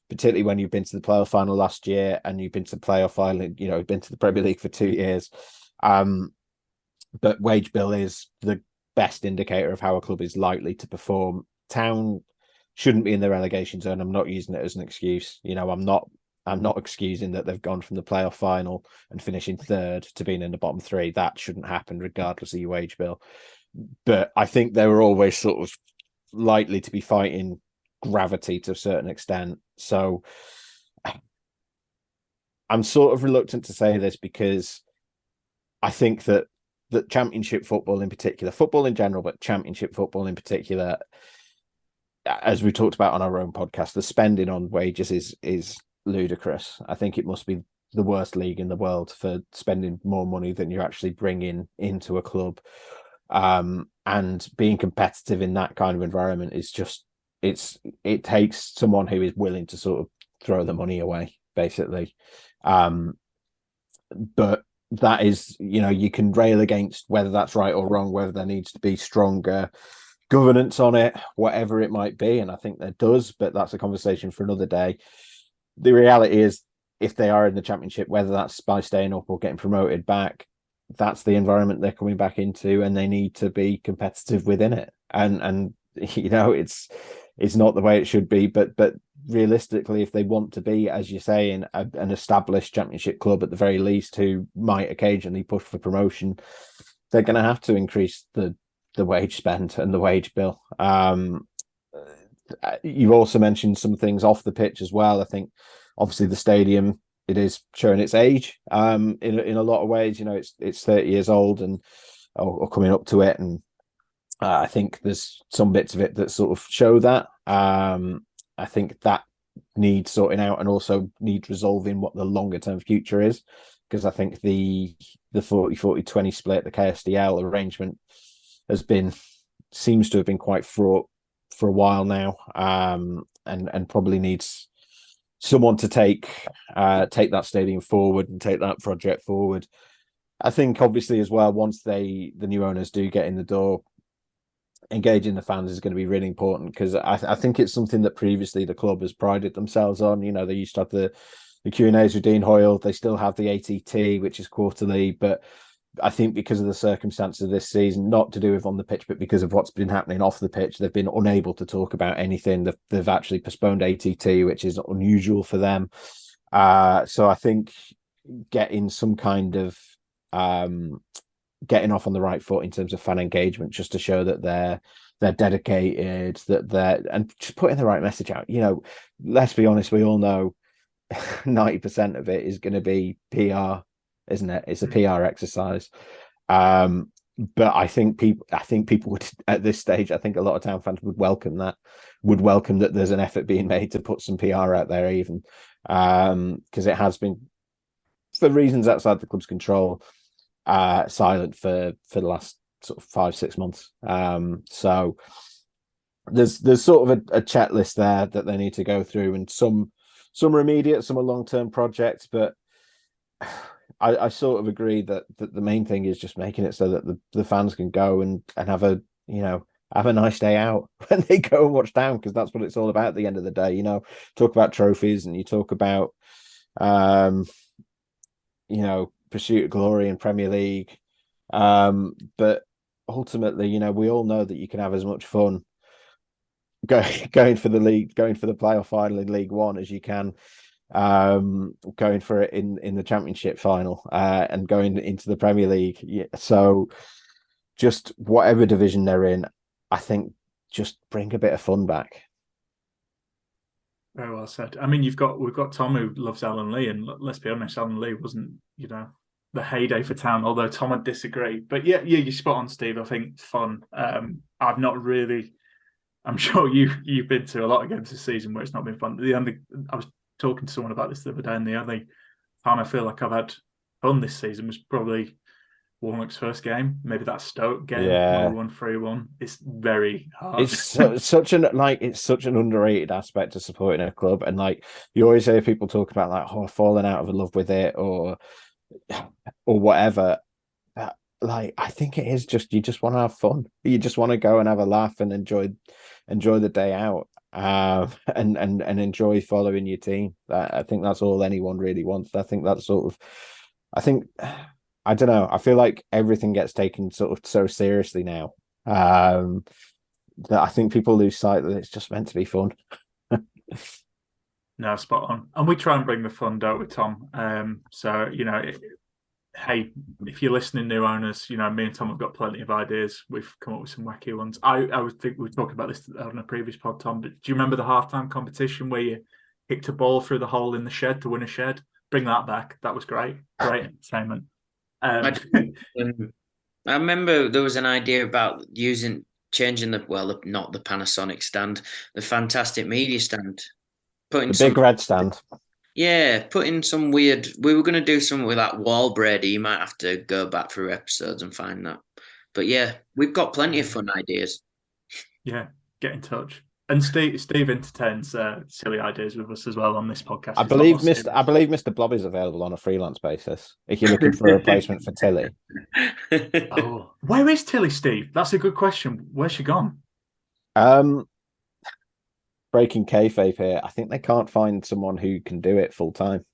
particularly when you've been to the playoff final last year and you've been to the playoff final, been to the Premier League for 2 years. But wage bill is the best indicator of how a club is likely to perform. Town shouldn't be in the relegation zone. I'm not using it as an excuse. I'm not excusing that they've gone from the playoff final and finishing third to being in the bottom three. That shouldn't happen regardless of your wage bill. But I think they were always sort of likely to be fighting gravity to a certain extent. So I'm sort of reluctant to say this because I think that championship football in particular, football in general, but championship football in particular, as we talked about on our own podcast, the spending on wages is ludicrous. I think it must be the worst league in the world for spending more money than you're actually bringing into a club. And being competitive in that kind of environment is just, it takes someone who is willing to sort of throw the money away, basically. But that is, you can rail against whether that's right or wrong, whether there needs to be stronger governance on it, whatever it might be. And I think there does, but that's a conversation for another day. The reality is if they are in the Championship, whether that's by staying up or getting promoted back, that's the environment they're coming back into, and they need to be competitive within it. And it's not the way it should be, but realistically, if they want to be, as you're saying, an established Championship club at the very least, who might occasionally push for promotion, they're going to have to increase the wage spend and the wage bill. You also mentioned some things off the pitch as well. I think obviously the stadium, it is showing its age in a lot of ways. It's 30 years old and or coming up to it, and I think there's some bits of it that sort of show that. I think that needs sorting out, and also needs resolving what the longer term future is, because I think the 40-40-20 split, the KSDL arrangement, seems to have been quite fraught for a while now, and probably needs someone to take that stadium forward and take that project forward. I think obviously as well, once the new owners do get in the door, engaging the fans is going to be really important, because I think it's something that previously the club has prided themselves on. They used to have the Q&As with Dean Hoyle. They still have the ATT, which is quarterly, but I think because of the circumstances of this season, not to do with on the pitch, but because of what's been happening off the pitch, they've been unable to talk about anything. They've actually postponed ATT, which is unusual for them. So I think getting some kind of getting off on the right foot in terms of fan engagement, just to show that they're dedicated, and just putting the right message out. Let's be honest, we all know 90% of it is going to be PR, isn't it? It's a PR exercise. But I think people would, at this stage, I think a lot of Town fans would welcome that there's an effort being made to put some PR out there, even because it has been, for reasons outside the club's control, silent for the last sort of 5-6 months. So there's sort of a checklist there that they need to go through, and some are immediate, some are long-term projects, but I sort of agree that the main thing is just making it so that the fans can go and have a nice day out when they go and watch Town, because that's what it's all about at the end of the day. Talk about trophies, and you talk about pursuit of glory in Premier League, but ultimately, we all know that you can have as much fun going for the league, going for the playoff final in League One as you can going for it in the Championship final, and going into the Premier League. So just whatever division they're in, I think just bring a bit of fun back. Very well said. I mean, we've got Tom, who loves Alan Lee, and let's be honest, Alan Lee wasn't the heyday for Town, although Tom would disagree. But yeah, you're spot on, Steve. I think fun. I've not really. I'm sure you've been to a lot of games this season where it's not been fun. I was talking to someone about this the other day, and the only time I feel like I've had fun this season was probably Warnock's first game. Maybe that Stoke game, 1-3-1. It's very hard. It's such an underrated aspect of supporting a club, and you always hear people talk about falling out of love with it or whatever. I think it is just, you just want to have fun. You just want to go and have a laugh and enjoy the day out, and enjoy following your team. I think that's all anyone really wants. I think that's I don't know. I feel like everything gets taken sort of so seriously now, that I think people lose sight that it's just meant to be fun. No, spot on. And we try and bring the fun, don't we, Tom? So, hey, if you're listening, new owners, me and Tom have got plenty of ideas. We've come up with some wacky ones. I would think we talked about this on a previous pod, Tom, but do you remember the halftime competition where you kicked a ball through the hole in the shed to win a shed? Bring that back. That was great. Great entertainment. I remember there was an idea about changing not the Panasonic stand, the Fantastic Media stand. Putting the big red stand. Yeah, putting some weird. We were going to do something with that wall, Brady. You might have to go back through episodes and find that. But yeah, we've got plenty of fun ideas. Yeah, get in touch. And Steve entertains silly ideas with us as well on this podcast. I believe Mr. Blob is available on a freelance basis if you're looking for a replacement for Tilly. Oh, where is Tilly, Steve? That's a good question. Where's she gone? Breaking kayfabe here. I think they can't find someone who can do it full time.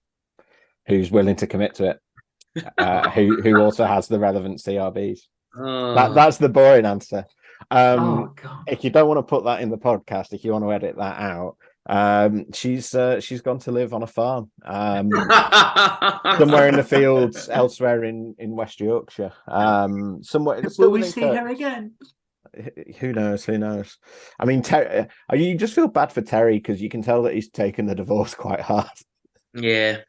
who's willing to commit to it, who also has the relevant CRBs. That's the boring answer. Oh God! If you don't want to put that in the podcast, if you want to edit that out, she's gone to live on a farm, somewhere in the fields, elsewhere in West Yorkshire. Somewhere. Will we see her again? Who knows? Who knows? I mean, you just feel bad for Terry because you can tell that he's taken the divorce quite hard. Yeah.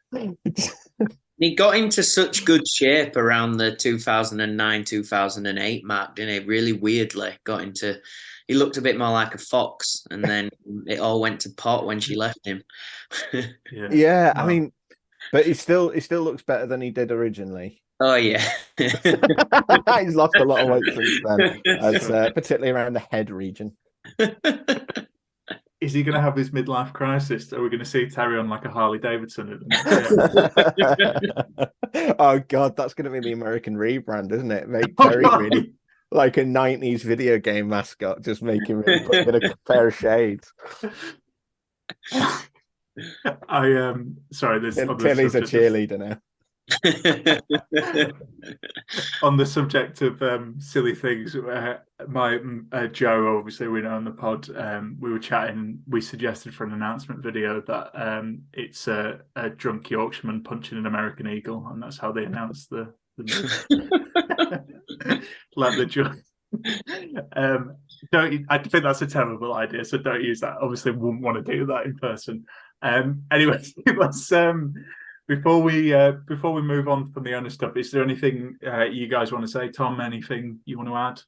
He got into such good shape around the 2009-2008 mark, didn't he? Really weirdly got into. He looked a bit more like a fox, and then it all went to pot when she left him. Yeah, I mean, but he still looks better than he did originally. Oh yeah, he's lost a lot of weight since then, particularly around the head region. Is he going to have his midlife crisis? Are we going to see Terry on like a Harley Davidson at the next year? Oh God, that's going to be the American rebrand, isn't it? Make Terry really like a 90s video game mascot, just make him really put in a pair of shades. Sorry, there's Tilly's a cheerleader now. On the subject of silly things, my Joe, obviously we know on the pod, we were chatting, we suggested for an announcement video that it's a drunk Yorkshireman punching an American eagle, and that's how they announced the like the joke. I think that's a terrible idea, so don't use that. Obviously wouldn't want to do that in person. Anyway, let's before we move on from the owner stuff, is there anything you guys want to say? Tom, anything you want to add?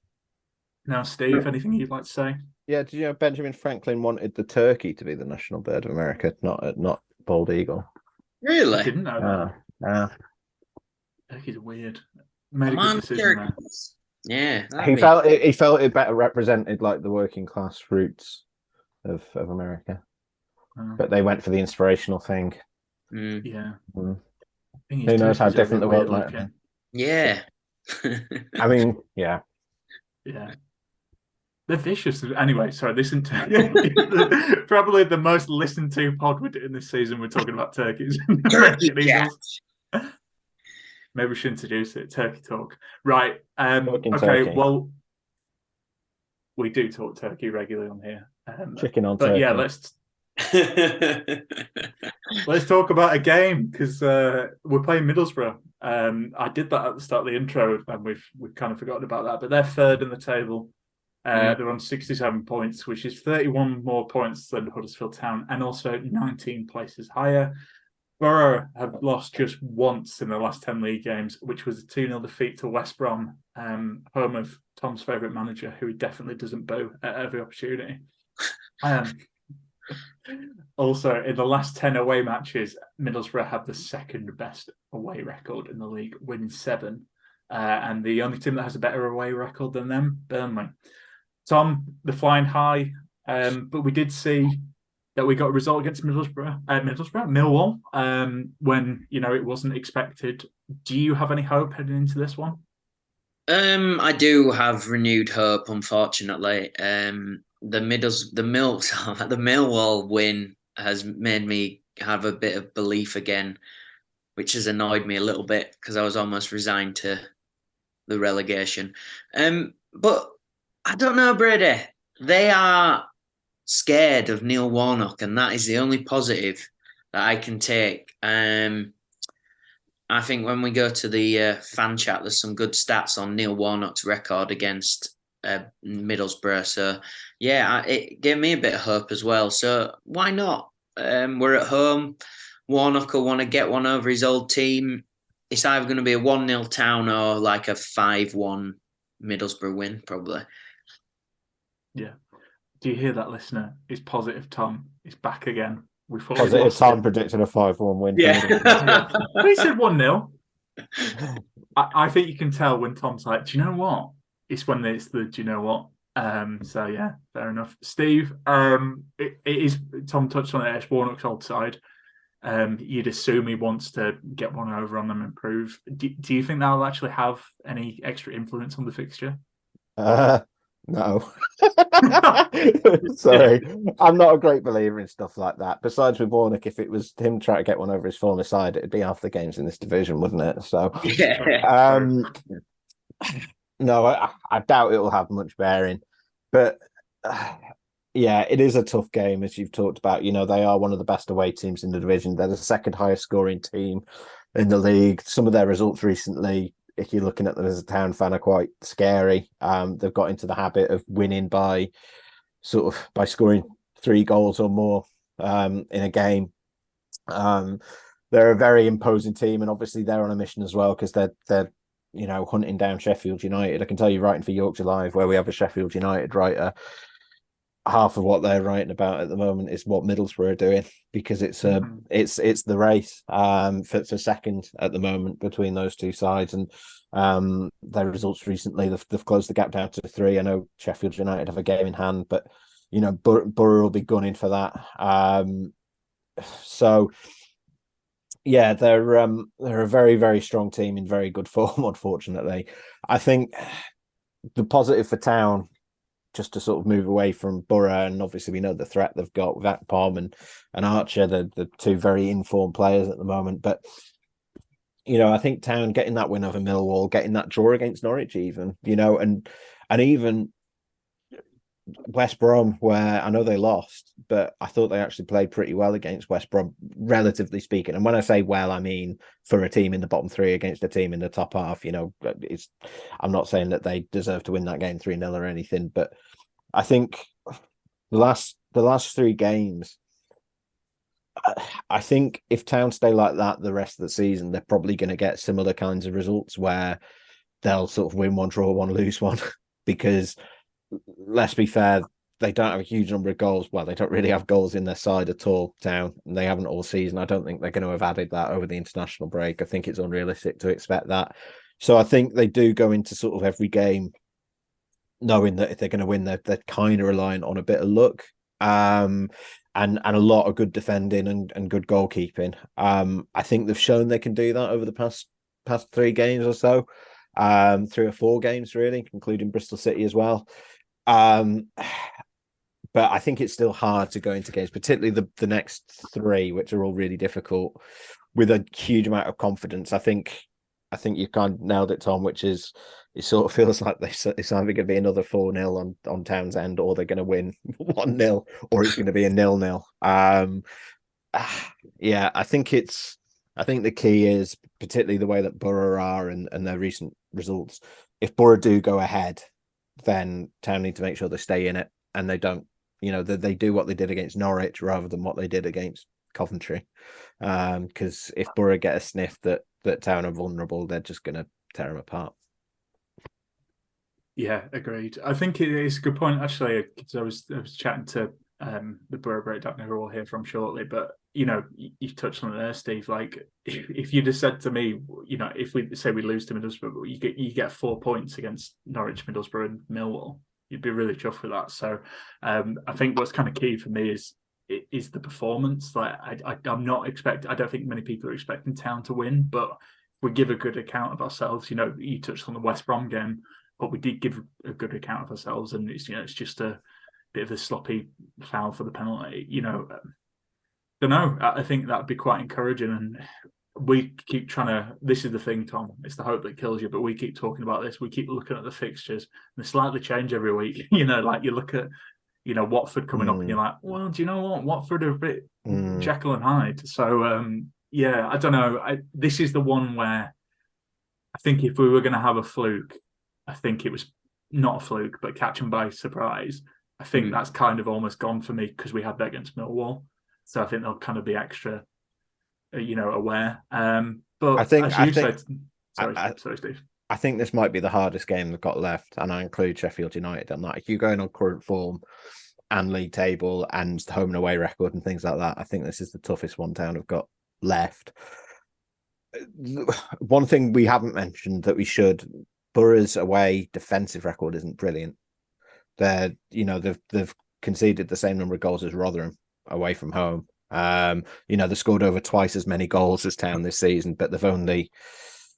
Now, Steve, anything you'd like to say? Yeah, did you know Benjamin Franklin wanted the turkey to be the national bird of America, not bald eagle? Really? I didn't know that. Turkey's weird. Made a good decision there. Yeah, he felt it better represented like the working class roots of America, but they went for the inspirational thing. Yeah. Who knows how different the world might be? Yeah. I mean, yeah. They're vicious. Anyway, sorry, listen to probably the most listened to pod we're doing this season. We're talking about turkeys. Maybe we should introduce it. Turkey talk. Right. Okay. Turkey. Well, we do talk turkey regularly on here. Chicken on but turkey. Yeah, let's talk about a game because we're playing Middlesbrough. I did that at the start of the intro, and we've kind of forgotten about that. But they're third in the table. They're on 67 points, which is 31 more points than Huddersfield Town, and also 19 places higher. Borough have lost just once in the last 10 league games, which was a 2-0 defeat to West Brom, home of Tom's favourite manager, who he definitely doesn't boo at every opportunity. Also, in the last 10 away matches, Middlesbrough have the second best away record in the league, winning 7. And the only team that has a better away record than them, Burnley. Tom, the flying high, but we did see that we got a result against Millwall, when it wasn't expected. Do you have any hope heading into this one? I do have renewed hope, unfortunately. The Millwall win has made me have a bit of belief again, which has annoyed me a little bit because I was almost resigned to the relegation. But I don't know, Brady. They are scared of Neil Warnock, and that is the only positive that I can take. I think when we go to the fan chat, there's some good stats on Neil Warnock's record against Middlesbrough. So, yeah, it gave me a bit of hope as well. So why not? We're at home. Warnock will want to get one over his old team. It's either going to be a 1-0 Town or like a 5-1 Middlesbrough win, probably. Yeah. Do you hear that, listener? It's positive Tom. He's back again. We thought positive Tom predicted a 5-1 win. Yeah. We said 1-0. I think you can tell when Tom's like, do you know what? It's when it's the do you know what? So yeah, fair enough. Steve, it is Tom touched on it, it's Warnock's old side. You'd assume he wants to get one over on them and improve. Do you think that'll actually have any extra influence on the fixture? No. Sorry. I'm not a great believer in stuff like that. Besides with Warnock, if it was him trying to get one over his former side, it'd be half the games in this division, wouldn't it? So, Yeah. no, I doubt it will have much bearing. But yeah, it is a tough game, as you've talked about. You know, they are one of the best away teams in the division. They're the second highest scoring team in the league. Some of their results recently, if you're looking at them as a Town fan, are quite scary. They've got into the habit of winning by scoring 3 goals or more in a game. They're a very imposing team, and obviously they're on a mission as well, because they're hunting down Sheffield United. I can tell you, writing for Yorkshire Live, where we have a Sheffield United writer, half of what they're writing about at the moment is what Middlesbrough are doing, because it's the race for second at the moment between those two sides. And their results recently, they've closed the gap down to 3. I know Sheffield United have a game in hand, but Borough will be gunning for that. So yeah, they're a very, very strong team in very good form. Unfortunately, I think the positive for Town, just to sort of move away from Borough, and obviously we know the threat they've got with Akpom and Archer, the 2 very informed players at the moment. But I think Town getting that win over Millwall, getting that draw against Norwich, even and even West Brom, where I know they lost, but I thought they actually played pretty well against West Brom, relatively speaking. And when I say well, I mean for a team in the bottom 3 against a team in the top half. I'm not saying that they deserve to win that game 3-0 or anything, but I think the last 3 games, I think if Town stay like that the rest of the season, they're probably going to get similar kinds of results where they'll sort of win 1, draw 1, lose 1, because let's be fair, they don't have a huge number of goals. Well, they don't really have goals in their side at all, Town, and they haven't all season. I don't think they're going to have added that over the international break. I think it's unrealistic to expect that. So I think they do go into sort of every game knowing that if they're going to win, they're kind of relying on a bit of luck, and a lot of good defending and good goalkeeping. I think they've shown they can do that over the past 3 games or so, 3 or 4 games really, including Bristol City as well. But I think it's still hard to go into games, particularly the next 3, which are all really difficult, with a huge amount of confidence. I think you kind of nailed it, Tom, which is it sort of feels like it's either going to be another 4-0 on Townsend, or they're going to win 1-0, or it's going to be a 0-0. Yeah, I think the key is particularly the way that Borough are and their recent results. If Borough do go ahead, then Town need to make sure they stay in it, and they don't, that they do what they did against Norwich rather than what they did against Coventry. Because if Borough get a sniff that Town are vulnerable, they're just going to tear them apart. Yeah, agreed. I think it is a good point, actually, because I was chatting to the Borough Breakdown, who we'll hear from shortly, but you've touched on it there, Steve. Like, if you'd have said to me, if we say we lose to Middlesbrough, you get 4 points against Norwich, Middlesbrough, and Millwall, you'd be really chuffed with that. So, I think what's kind of key for me is the performance. Like, I'm not expecting. I don't think many people are expecting Town to win, but if we give a good account of ourselves. You touched on the West Brom game, but we did give a good account of ourselves, and it's just a bit of a sloppy foul for the penalty. Don't know. I think that'd be quite encouraging, and we keep trying to. This is the thing, Tom. It's the hope that kills you. But we keep talking about this. We keep looking at the fixtures, and they slightly change every week. Like you look at, Watford coming up, and you're like, well, do you know what? Watford are a bit Jekyll and Hyde. So yeah, I don't know. This is the one where I think if we were going to have a fluke, I think it was not a fluke, but catch them by surprise. I think that's kind of almost gone for me, because we had that against Millwall. So I think they'll kind of be extra, aware. But I think, said, sorry, Steve. I think this might be the hardest game they've got left, and I include Sheffield United on that. If you're going on current form and league table and home and away record and things like that, I think this is the toughest one Town have got left. One thing we haven't mentioned that we should: Borough's away defensive record isn't brilliant. They've conceded the same number of goals as Rotherham away from home. They scored over twice as many goals as Town this season, but they've only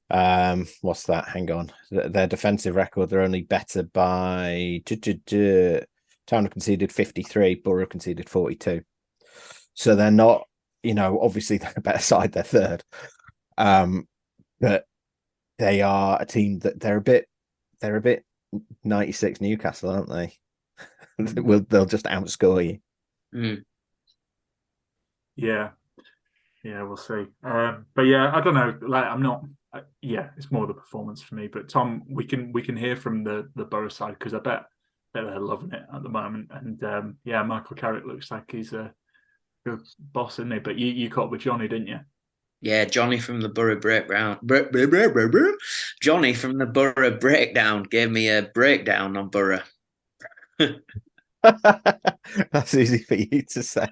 What's that? Hang on. Their defensive record, they're only better by Town have conceded 53, Borough conceded 42. So they're not, obviously they're a better side, they're third. But they are a team that they're a bit 96 Newcastle, aren't they? They'll just outscore you. Mm. Yeah, we'll see. But yeah, I don't know. Like, I'm not. It's more the performance for me. But Tom, we can hear from the Borough side, because I bet they're loving it at the moment. And Michael Carrick looks like he's a good boss, isn't he? But you caught up with Johnny, didn't you? Yeah, Johnny from the Borough Breakdown. Johnny from the Borough Breakdown gave me a breakdown on Borough. That's easy for you to say.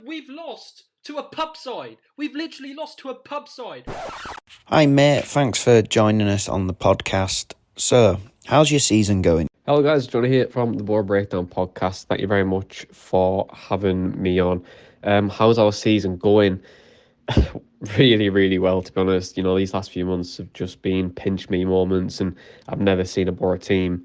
We've lost to a pub side. We've literally lost to a pub side. Hi mate, thanks for joining us on the podcast. So, how's your season going? Hello guys, Johnny here from the Borough Breakdown podcast. Thank you very much for having me on. How's our season going? Really, really well, to be honest. These last few months have just been pinch me moments, and I've never seen a Borough team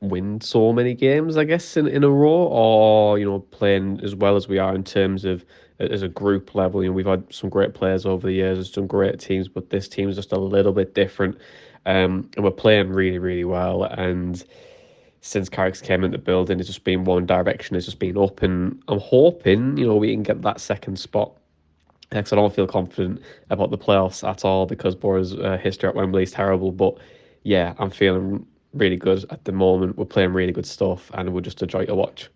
win so many games, I guess, in a row, or playing as well as we are in terms of as a group level. We've had some great players over the years, some great teams, but this team is just a little bit different, and we're playing really, really well. And since Carrick's came into the building, it's just been one direction, it's just been up, and I'm hoping we can get that second spot, because I don't feel confident about the playoffs at all, because Borough's history at Wembley is terrible. But yeah, I'm feeling really good at the moment. We're playing really good stuff, and we're just a joy to watch.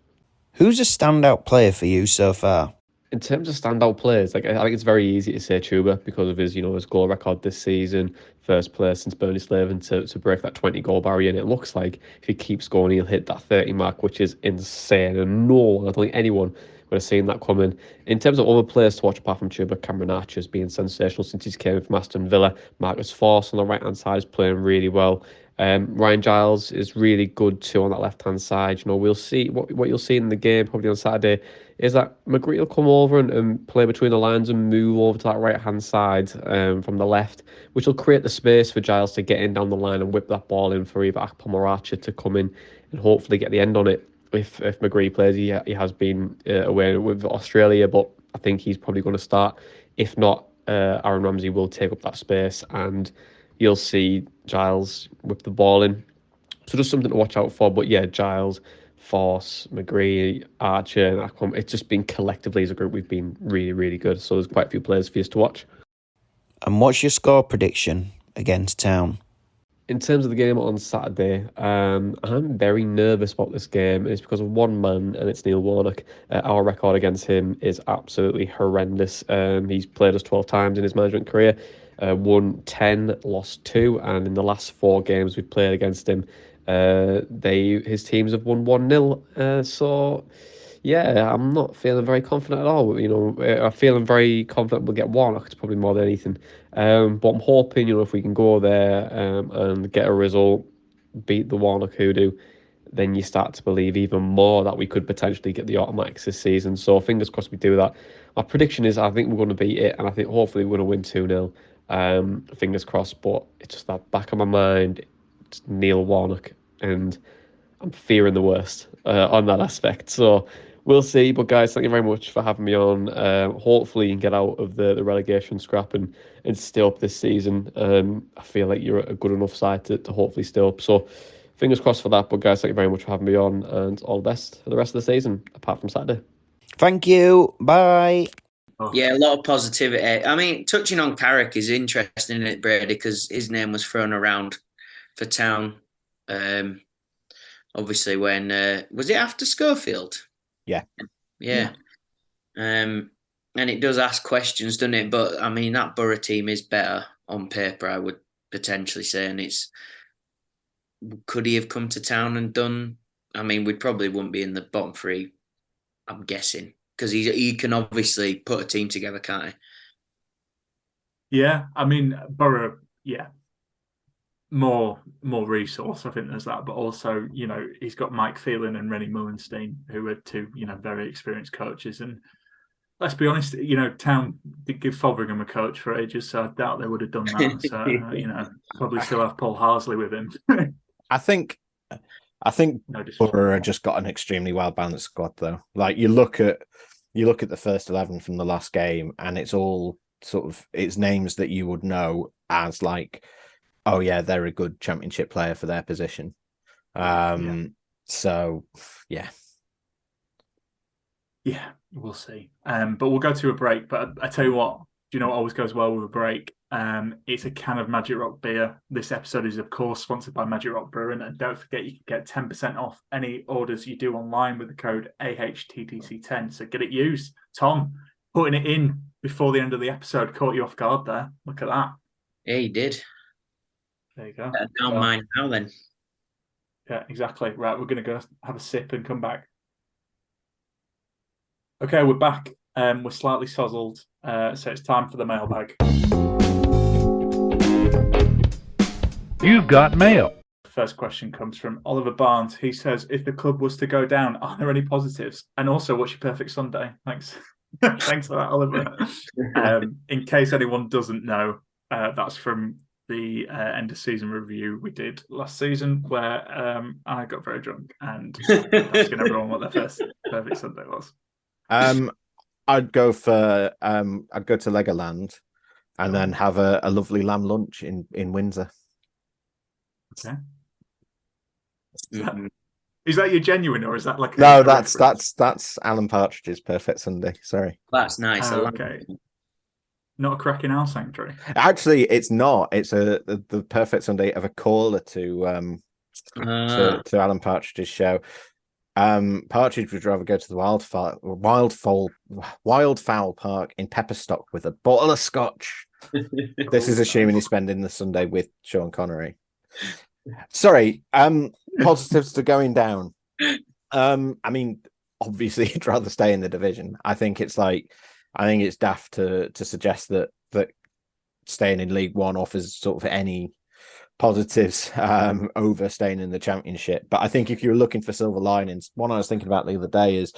Who's a standout player for you so far? In terms of standout players, I think it's very easy to say Chuba, because of his goal record this season, first place since Bernie Slaven to break that 20 goal barrier. And it looks like if he keeps going, he'll hit that 30 mark, which is insane. And I don't think anyone would have seen that coming. In terms of other players to watch apart from Chuba, Cameron Archer's been sensational since he's came from Aston Villa. Marcus Forss on the right hand side is playing really well. Ryan Giles is really good too on that left hand side. We'll see what you'll see in the game probably on Saturday is that McGree will come over and play between the lines and move over to that right hand side from the left, which will create the space for Giles to get in down the line and whip that ball in for either Akpom or Archer to come in and hopefully get the end on it. If McGree plays, he has been away with Australia, but I think he's probably going to start. If not, Aaron Ramsey will take up that space, and you'll see Giles whip the ball in. So just something to watch out for. But yeah, Giles, Force, McGree, Archer, and Akpom, it's just been collectively as a group, we've been really, really good. So there's quite a few players for you to watch. And what's your score prediction against Town? In terms of the game on Saturday, I'm very nervous about this game. It's because of one man, and it's Neil Warnock. Our record against him is absolutely horrendous. He's played us 12 times in his management career, won 10, lost 2, and in the last 4 games we've played against him, his teams have won 1-0. So yeah, I'm not feeling very confident at all. I'm feeling very confident we'll get Warnock. It's probably more than anything. But I'm hoping, if we can go there and get a result, beat the Warnock hoodoo, then you start to believe even more that we could potentially get the automatics this season. So fingers crossed we do that. My prediction is I think we're going to beat it, and I think hopefully we're going to win 2-0. Fingers crossed, but it's just that back of my mind, it's Neil Warnock, and I'm fearing the worst on that aspect. So we'll see. But guys, thank you very much for having me on. Hopefully you can get out of the relegation scrap and stay up this season. I feel like you're a good enough side to hopefully stay up. So fingers crossed for that. But guys, thank you very much for having me on, and all the best for the rest of the season, apart from Saturday. Thank you. Bye. Yeah, a lot of positivity. I mean, touching on Carrick is interesting, isn't it, Brady? Because his name was thrown around for Town. Obviously, when was it after Schofield? Yeah. And it does ask questions, doesn't it? But I mean, that Borough team is better on paper, I would potentially say. And could he have come to Town and done? I mean, we probably wouldn't be in the bottom 3, I'm guessing, because he can obviously put a team together, can't he? Yeah, I mean, Borough, yeah, more resource. I think there's that, but also, he's got Mike Phelan and Rennie Mullenstein, who are 2, very experienced coaches. And let's be honest, Town did give Fotheringham a coach for ages, so I doubt they would have done that. So probably still have Paul Harsley with him. I think No disrespect. Borough just got an extremely well balanced squad, though. Like you look at the first 11 from the last game, and it's all it's names that you would know as like, oh yeah, they're a good Championship player for their position. So yeah, we'll see. But we'll go to a break. But I tell you what, do you know what always goes well with a break? It's a can of Magic Rock beer. This episode is, of course, sponsored by Magic Rock Brewing. And don't forget, you can get 10% off any orders you do online with the code AHTTC10. So get it used. Tom, putting it in before the end of the episode caught you off guard there. Look at that. Yeah, he did. There you go. Down mine now then. Yeah, exactly. Right, we're going to go have a sip and come back. Okay, we're back. We're slightly sozzled, so it's time for the mailbag. You've got mail. First question comes from Oliver Barnes. He says, if the club was to go down, are there any positives? And also, what's your perfect Sunday? Thanks. Thanks for that, Oliver. In case anyone doesn't know, that's from the end of season review we did last season, where I got very drunk and asking everyone what their first perfect Sunday was. I'd go to Legoland and then have a lovely lamb lunch in Windsor. Okay. Is that your genuine, or is that like no? That's Alan Partridge's perfect Sunday. Sorry, that's nice. Okay, not a cracking owl sanctuary. Actually, it's not. It's the perfect Sunday of a caller to Alan Partridge's show. Partridge would rather go to the Wildfowl Park in Pepperstock with a bottle of scotch. This is assuming he's spending the Sunday with Sean Connery. Sorry, positives to going down. I mean, obviously, you'd rather stay in the division. I think it's daft to suggest that staying in League One offers sort of any positives over staying in the Championship. But I think if you're looking for silver linings, one I was thinking about the other day is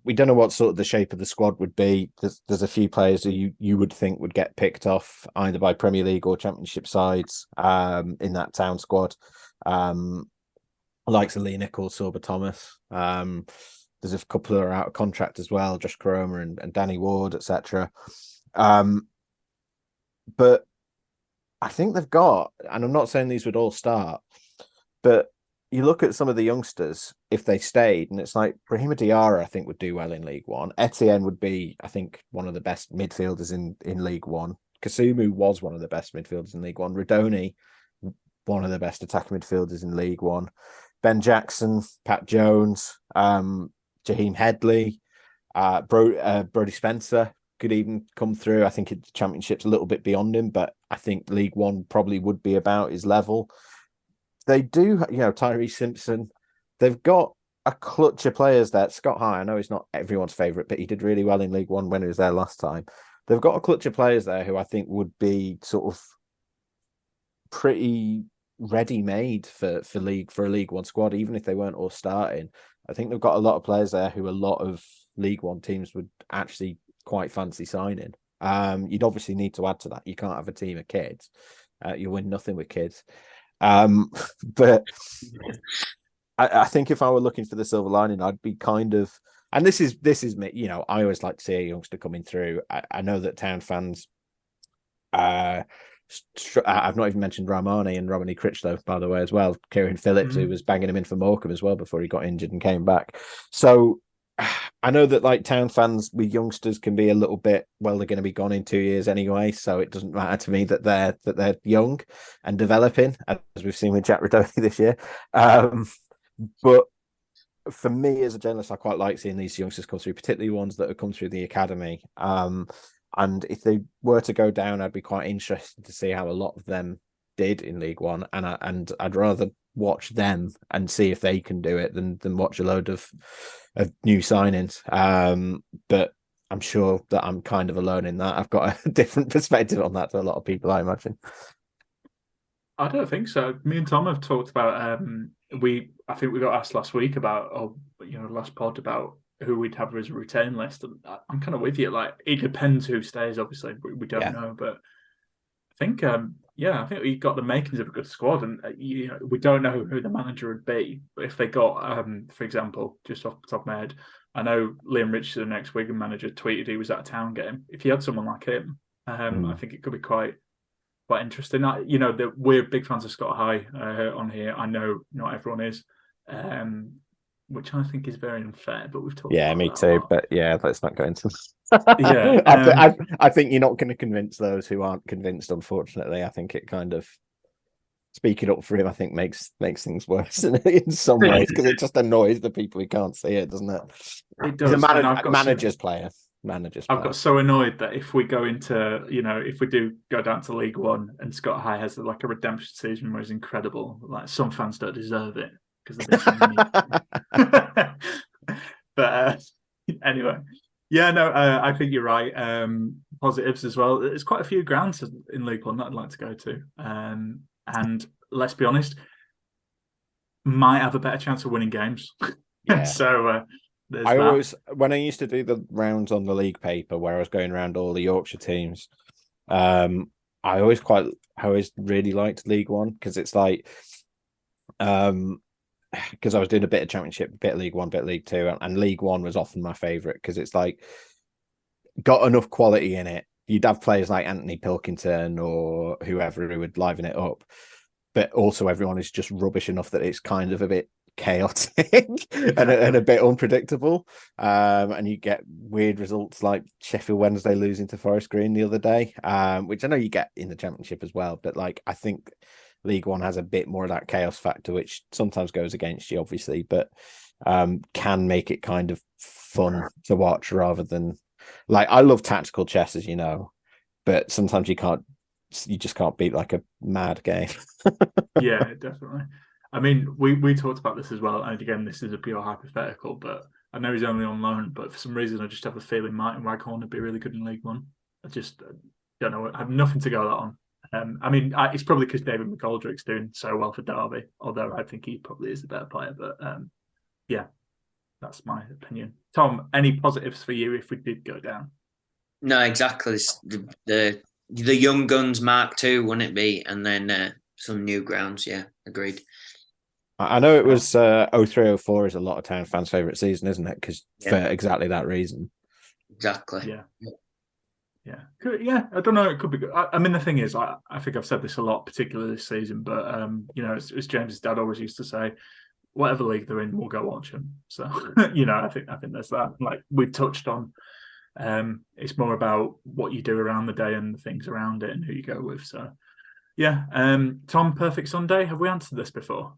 we don't know what sort of the shape of the squad would be. There's a few players who you would think would get picked off either by Premier League or Championship sides in that Town squad. Like Lee Nichols, Sorba Thomas. There's a couple who are out of contract as well, Josh Cromer and Danny Ward, etc. But I think they've got, and I'm not saying these would all start, but you look at some of the youngsters, if they stayed, and it's like Brahima Diarra, I think, would do well in League One. Etienne would be, I think, one of the best midfielders in League One. Kasumu was one of the best midfielders in League One. Rodoni, one of the best attacking midfielders in League One. Ben Jackson, Pat Jones, Jaheim Headley, Brody Spencer could even come through. I think the Championship's a little bit beyond him, but I think League One probably would be about his level. They do, Tyree Simpson. They've got a clutch of players there. Scott High, I know he's not everyone's favourite, but he did really well in League One when he was there last time. They've got a clutch of players there who I think would be sort of pretty ready-made for a League One squad, even if they weren't all starting. I think they've got a lot of players there who a lot of League One teams would actually quite fancy signing. You'd obviously need to add to that. You can't have a team of kids. You win nothing with kids. But I think if I were looking for the silver lining, I'd be kind of, and this is me, I always like to see a youngster coming through. I know that Town fans, I've not even mentioned Ramani and Romany Critchlow, by the way, as well. Kieran Phillips, who was banging him in for Morecambe as well before he got injured and came back. So I know that like Town fans with youngsters can be a little bit, well, they're going to be gone in 2 years anyway, so it doesn't matter to me that they're young and developing, as we've seen with Jack Rodoni this year. But for me as a journalist, I quite like seeing these youngsters come through, particularly ones that have come through the academy. And if they were to go down, I'd be quite interested to see how a lot of them did in League One, and I'd rather watch them and see if they can do it than watch a load of new signings. But I'm sure that I'm kind of alone in that. I've got a different perspective on that to a lot of people, I imagine. I don't think so. Me and Tom have talked about I think we got asked last week about, last pod about who we'd have as a retain list. And I'm kind of with you. Like, it depends who stays. Obviously, we don't know, but I think, I think we got the makings of a good squad, and we don't know who the manager would be. But if they got, for example, just off the top of my head, I know Liam Richardson, the next Wigan manager, tweeted he was at a Town game. If you had someone like him, I think it could be quite interesting. We're big fans of Scott High on here. I know not everyone is, which I think is very unfair. But we've talked. Yeah, about me that too. But yeah, let's not go into. Yeah, I think you're not going to convince those who aren't convinced. Unfortunately, I think it kind of speaking up for him. I think makes things worse in some ways, because it just annoys the people who can't see it, doesn't it? It does. He's a manager's player. I've got so annoyed that if we go into, if we do go down to League One and Scott High has like a redemption season where he's incredible, like some fans don't deserve it because they've been so many. But anyway, I think you're right. Positives as well. There's quite a few grounds in League One that I'd like to go to, and let's be honest, might have a better chance of winning games. Yeah. So. When I used to do the rounds on the league paper where I was going around all the Yorkshire teams, I always really liked League One, because it's like, because I was doing a bit of Championship, bit of League One, bit of League Two, and League One was often my favourite because it's like got enough quality in it. You'd have players like Anthony Pilkington or whoever who would liven it up, but also everyone is just rubbish enough that it's kind of a bit chaotic and a bit unpredictable, and you get weird results like Sheffield Wednesday losing to Forest Green the other day, which I know you get in the Championship as well, but like I think League One has a bit more of that chaos factor, which sometimes goes against you, obviously, but can make it kind of fun to watch rather than like, I love tactical chess, as you know, but sometimes you just can't beat like a mad game. Yeah, definitely. I mean, we talked about this as well, and again, this is a pure hypothetical, but I know he's only on loan, but for some reason I just have a feeling Martin Waghorn would be really good in League One. I just don't know. I have nothing to go that on. I mean, it's probably because David McGoldrick's doing so well for Derby, although I think he probably is the better player. But yeah, that's my opinion. Tom, any positives for you if we did go down? No, exactly. The young guns Mark II, wouldn't it be? And then some new grounds. Yeah, agreed. I know it was 03-04 is a lot of Town fans' favourite season, isn't it? Because for exactly that reason. Exactly. Yeah. I don't know. It could be good. I mean, the thing is, I think I've said this a lot, particularly this season, but as James's dad always used to say, whatever league they're in, we'll go watch them. So I think there's that. Like we've touched on, it's more about what you do around the day and the things around it and who you go with. So yeah, Tom, perfect Sunday. Have we answered this before?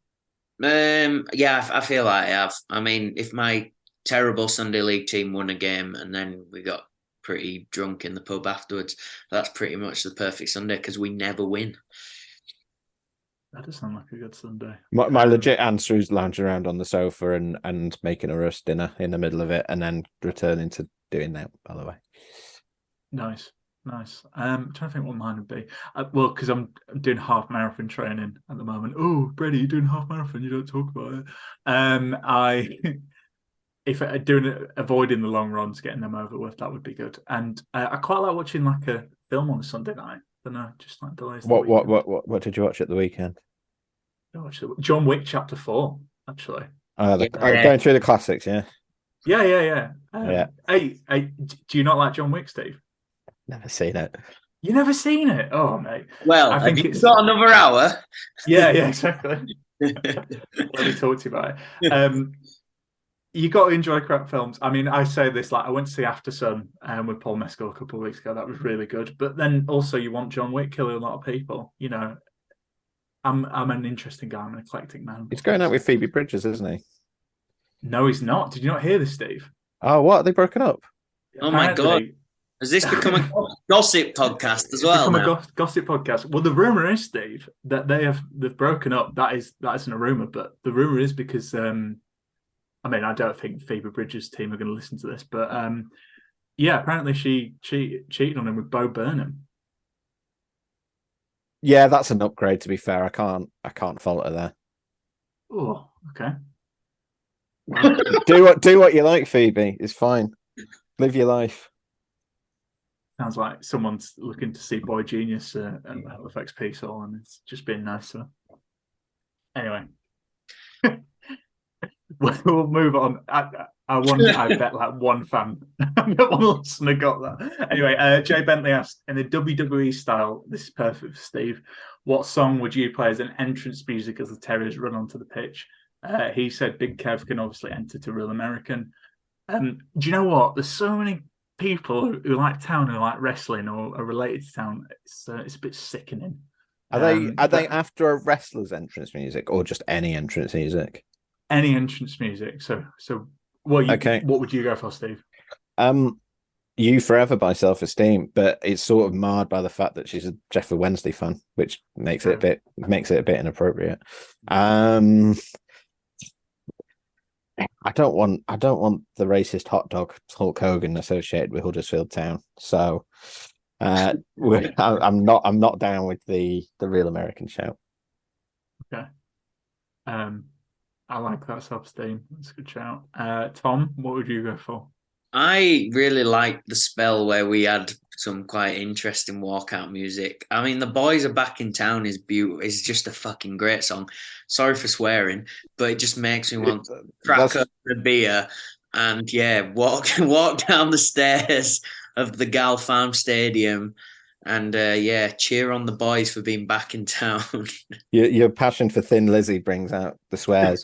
Yeah, I feel like I have. I mean, if my terrible Sunday League team won a game and then we got pretty drunk in the pub afterwards, that's pretty much the perfect Sunday because we never win. That does sound like a good Sunday. My legit answer is lounging around on the sofa and making a roast dinner in the middle of it and then returning to doing that, by the way. Nice. I'm trying to think what mine would be. Well, because I'm doing half marathon training at the moment. Oh, Brady, you're doing half marathon. You don't talk about it. Avoiding the long runs, getting them over with, that would be good. And I quite like watching like a film on a Sunday night. I don't know, just like delays. What did you watch at the weekend? I watched John Wick Chapter 4, actually. Going through the classics, yeah. Yeah. Hey, do you not like John Wick, Steve? Never seen it. You never seen it? Oh, mate. Well, I think it's got another hour. Yeah, exactly. Let me talk to you about it. You got to enjoy crap films. I mean, I say this, like I went to see After Sun with Paul Mescal a couple of weeks ago. That was really good. But then also you want John Wick killing a lot of people. I'm an interesting guy. I'm an eclectic man. He's going out with Phoebe Bridgers, isn't he? No, he's not. Did you not hear this, Steve? Oh, what? Are they broken up? Oh, my God. Has this become a gossip podcast as well? A gossip podcast. Well, the rumor is, Steve, that they've broken up. That isn't a rumor, but the rumor is because I mean, I don't think Phoebe Bridgers' team are going to listen to this, but apparently she cheated on him with Bo Burnham. Yeah, that's an upgrade. To be fair, I can't fault her there. Oh, okay. Do what you like, Phoebe. It's fine. Live your life. Sounds like someone's looking to see Boy Genius at Halifax Peace Hall, and it's just being nice to her. Anyway, we'll move on. I bet like one fan, one listener got that. Anyway, Jay Bentley asked, in a WWE style, this is perfect for Steve, what song would you play as an entrance music as the Terriers run onto the pitch? He said Big Kev can obviously enter to Real American. Do you know what? There's so many people who like Town, who like wrestling or are related to Town. It's a bit sickening. Are they after a wrestler's entrance music or just any entrance music? Any entrance music. So what would you go for, Steve? You Forever by Self Esteem, but it's sort of marred by the fact that she's a Sheffield Wednesday fan, which makes it a bit inappropriate. I don't want the racist hot dog Hulk Hogan associated with Huddersfield Town. So I'm not down with the Real American show. Okay. I like that self-esteem. That's a good shout. Tom, what would you go for? I really liked the spell where we had some quite interesting walkout music. I mean, The Boys Are Back in Town is beautiful. It's just a fucking great song. Sorry for swearing, but it just makes me want to crack up a beer and walk down the stairs of the Gal Farm Stadium and cheer on the boys for being back in town. Your passion for Thin Lizzy brings out the swears.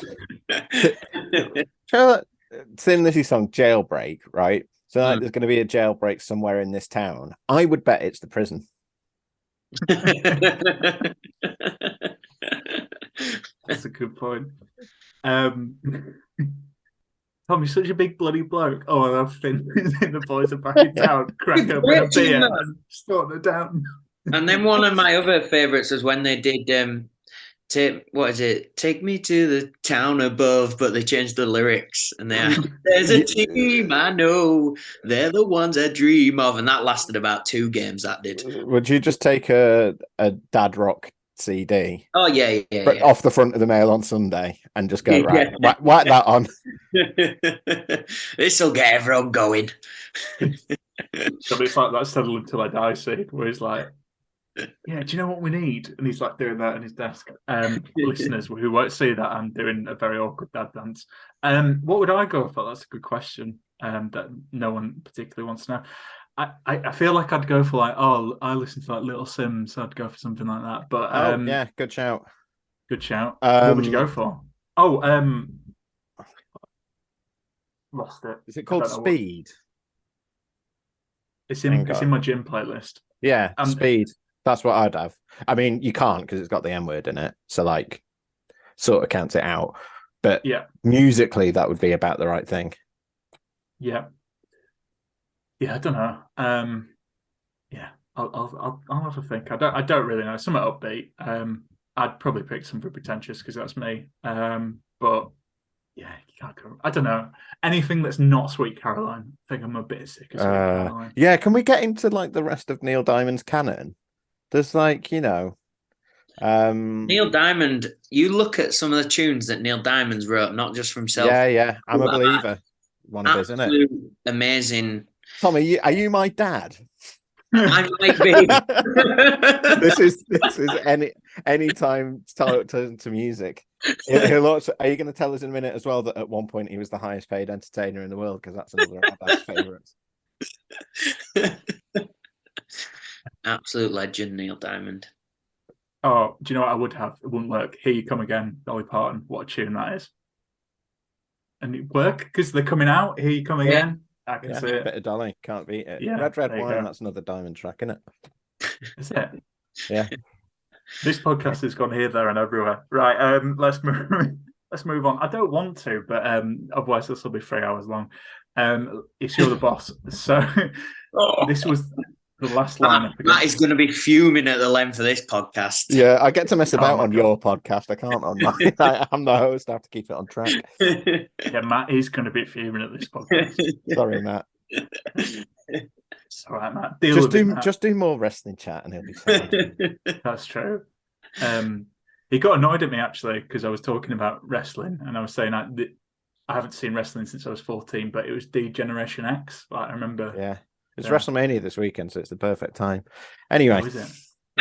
Thin Lizzy song Jailbreak, right? So there's going to be a jailbreak somewhere in this town. I would bet it's the prison. That's a good point. Tom, you're such a big bloody bloke. Oh, I love Thin Lizzy. The Boys Are Back in Town. Crack up a beer and start it down. And then one of my other favourites was when they did Take me to the town above, but they changed the lyrics and there's a team I know, they're the ones I dream of, and that lasted about 2 games. That did. Would you just take a dad rock CD? Oh yeah. Off the front of the Mail on Sunday and just go whack that on. This will get everyone going. So it's like that Settle Until I Die scene where he's like, yeah, do you know what we need? And he's like doing that on his desk. Listeners who won't see that, I'm doing a very awkward dad dance. What would I go for? That's a good question that no one particularly wants to know. I feel like I'd go for like, I listen to like Little Sims, so I'd go for something like that. But good shout. Good shout. What would you go for? Lost it. Is it called Speed? It's in my gym playlist. Yeah, Speed. That's what I'd have. I mean, you can't because it's got the M word in it, so like, sort of counts it out. But musically, that would be about the right thing. Yeah. I don't know. I'll have a think. I don't really know. Something upbeat. I'd probably pick something pretentious because that's me. But yeah, you can't go. I don't know. Anything that's not Sweet Caroline. I think I'm a bit sick of Sweet Caroline. Yeah, can we get into like the rest of Neil Diamond's canon? There's like, Neil Diamond, you look at some of the tunes that Neil Diamond's wrote, not just for himself. Yeah. I'm a Believer. One of his, isn't it? Amazing. Tom, are you my dad? I might be. This is any time to music. He'll also, are you going to tell us in a minute as well that at one point he was the highest paid entertainer in the world? Because that's another of our favourites. Absolute legend, Neil Diamond. Oh, do you know what I would have? It wouldn't work. Here You Come Again, Dolly Parton. What a tune that is. And it work because they're coming out. Here You Come Again. I can see it. Bit of Dolly, can't beat it. Yeah, Red Wine, that's another Diamond track, isn't it? Is it? Yeah. This podcast has gone here, there, and everywhere. Right, let's move on. I don't want to, but otherwise this will be 3 hours long. It's You're the Boss. So this was the last line. Matt is going to be fuming at the length of this podcast. Yeah, I get to mess about on your podcast. I can't on mine. I'm the host. I have to keep it on track. Yeah, Matt is going to be fuming at this podcast. Sorry, Matt. It's all right, Matt. Just do more wrestling chat and he'll be fine. That's true. He got annoyed at me actually because I was talking about wrestling and I was saying I haven't seen wrestling since I was 14, but it was D-Generation X. Like, I remember. Yeah. It's Yeah. WrestleMania this weekend, so it's the perfect time. Anyway. Oh, is it?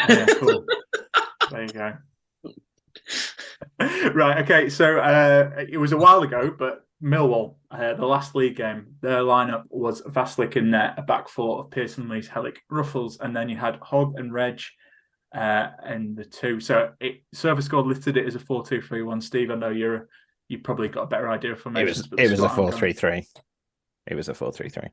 Yeah, cool. There you go. Right, okay. So it was a while ago, but Millwall, the last league game, their lineup was Vaslik in net, a back four of Pearson, Lees, Hellick, Ruffles, and then you had Hogg and Reg and the two. So Server Squad listed it as a 4-2-3-1. Steve, I know you probably got a better idea of formations. It was a 4-3-3. It was a 4-3-3.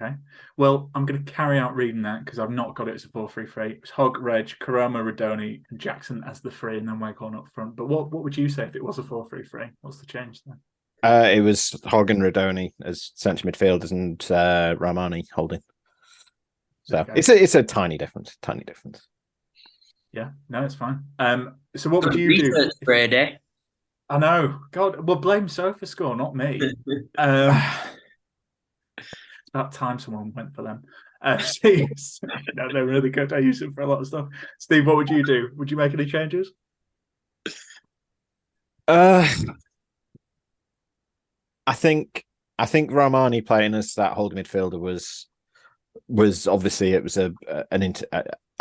Okay. Well, I'm going to carry out reading that because I've not got it as a 4-3-3. It was Hogg, Reg, Karoma, Radoni, and Jackson as the three, and then Waghorn up front. But what would you say if it was a 4-3-3? What's the change then? It was Hogg and Radoni as centre midfielders and Rahmani holding. So okay. It's a tiny difference. Yeah, no, it's fine. So what would you do? Brady. I know. God, well, blame SofaScore, not me. It's about time someone went for them. No, they're really good. I use them for a lot of stuff. Steve, what would you do? Would you make any changes? I think Rahmani playing as that holding midfielder was obviously it was a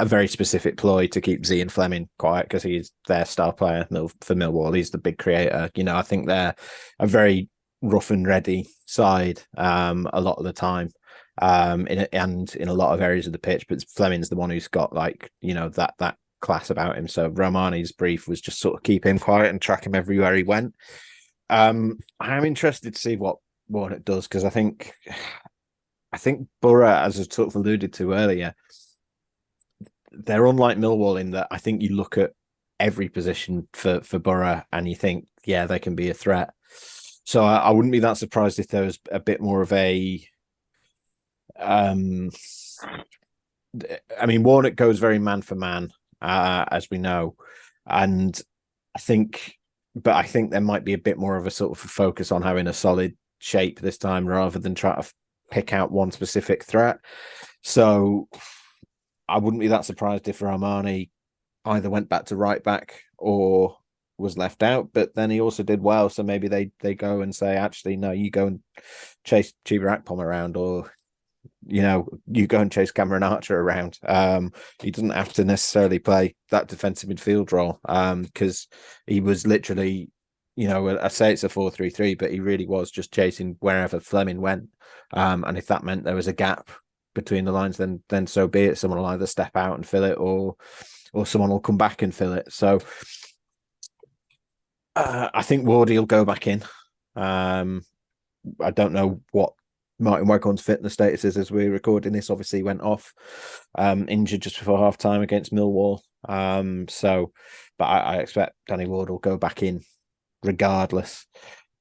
very specific ploy to keep Z and Fleming quiet because he's their star player for Millwall. He's the big creator. You know, I think they're a very rough and ready side a lot of the time in a lot of areas of the pitch, but Fleming's the one who's got like, you know, that class about him. So Rahmani's brief was just sort of keep him quiet and track him everywhere he went. I'm interested to see what Warnock does because I think Borough, as I sort of alluded to earlier, they're unlike Millwall in that I think you look at every position for Borough and you think, yeah, they can be a threat. So I wouldn't be that surprised if there was a bit more of a. I mean, Warnock goes very man for man, as we know, and I think there might be a bit more of a sort of a focus on having a solid shape this time rather than try to pick out one specific threat. So I wouldn't be that surprised if Rahmani either went back to right back or was left out, but then he also did well. So maybe they go and say, actually, no, you go and chase Chuba Akpom around, or you know, you go and chase Cameron Archer around. He doesn't have to necessarily play that defensive midfield role because he was literally, you know, I say it's a 4-3-3, but he really was just chasing wherever Fleming went. And if that meant there was a gap between the lines, then so be it. Someone will either step out and fill it, or someone will come back and fill it. So I think Wardy will go back in. I don't know what Martin Waghorn's fitness status is as we're recording this. Obviously, he went off injured just before half time against Millwall. But I expect Danny Ward will go back in regardless.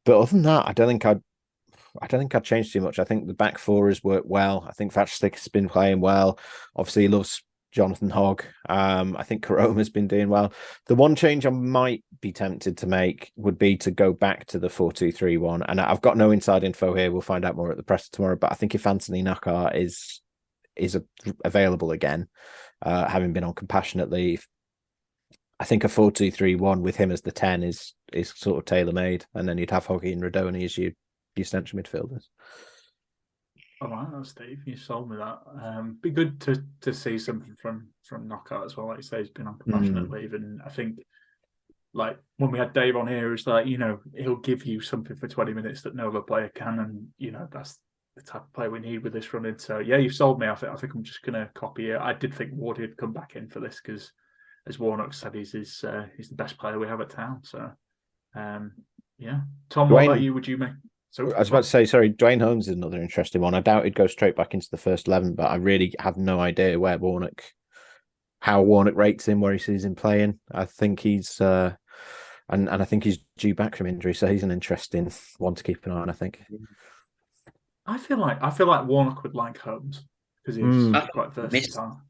But other than that, I don't think I'd change too much. I think the back four has worked well. I think Vatchstick has been playing well. Obviously, he loves Jonathan Hogg. I think Karoma's been doing well. The one change I might be tempted to make would be to go back to the 4-2-3-1. And I've got no inside info here. We'll find out more at the press tomorrow. But I think if Anthony Nakar is available again, having been on compassionate leave, I think a 4-2-3-1 with him as the 10 is sort of tailor-made. And then you'd have Hoggy and Radoni as your central midfielders. All right, Steve, you sold me that. Be good to see something from Knockout as well. Like you say, he's been on compassionate leave, and I think, like when we had Dave on here, it's like, you know, he'll give you something for 20 minutes that no other player can, and you know that's the type of player we need with this running. So yeah, you've sold me. I think I'm just gonna copy it. I did think Ward would come back in for this because, as Warnock said, he's the best player we have at Town. So yeah, Tom, what about you? Would you make? So I was about to say, sorry, Dwayne Holmes is another interesting one. I doubt he'd go straight back into the first 11, but I really have no idea how Warnock rates him, where he sees him playing. I think he's, and I think he's due back from injury, so he's an interesting one to keep an eye on, I think. I feel like Warnock would like Holmes because he's quite versatile.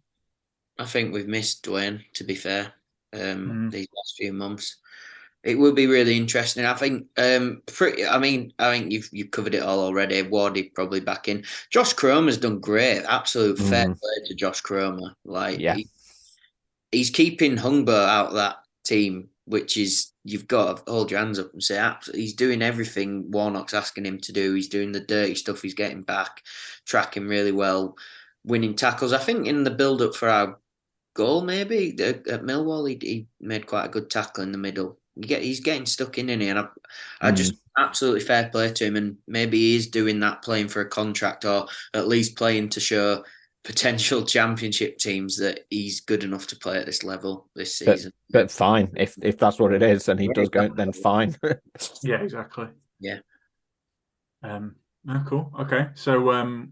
I think we've missed Dwayne, to be fair, these last few months. It will be really interesting. I think. I think you've covered it all already. Wardy probably back in. Josh Cromer's done great. Absolute fair play to Josh Cromer. Like he's keeping Hungber out of that team which is you've got to hold your hands up and say, he's doing everything Warnock's asking him to do. He's doing the dirty stuff. He's getting back, tracking really well, winning tackles. I think in the build-up for our goal, maybe at Millwall, he made quite a good tackle in the middle. He's getting stuck in here, and I just absolutely fair play to him. And maybe he is doing that, playing for a contract, or at least playing to show potential championship teams that he's good enough to play at this level this season. But fine, if that's what it is, and he does go, then fine. Yeah, exactly. Yeah. Cool. Okay. So,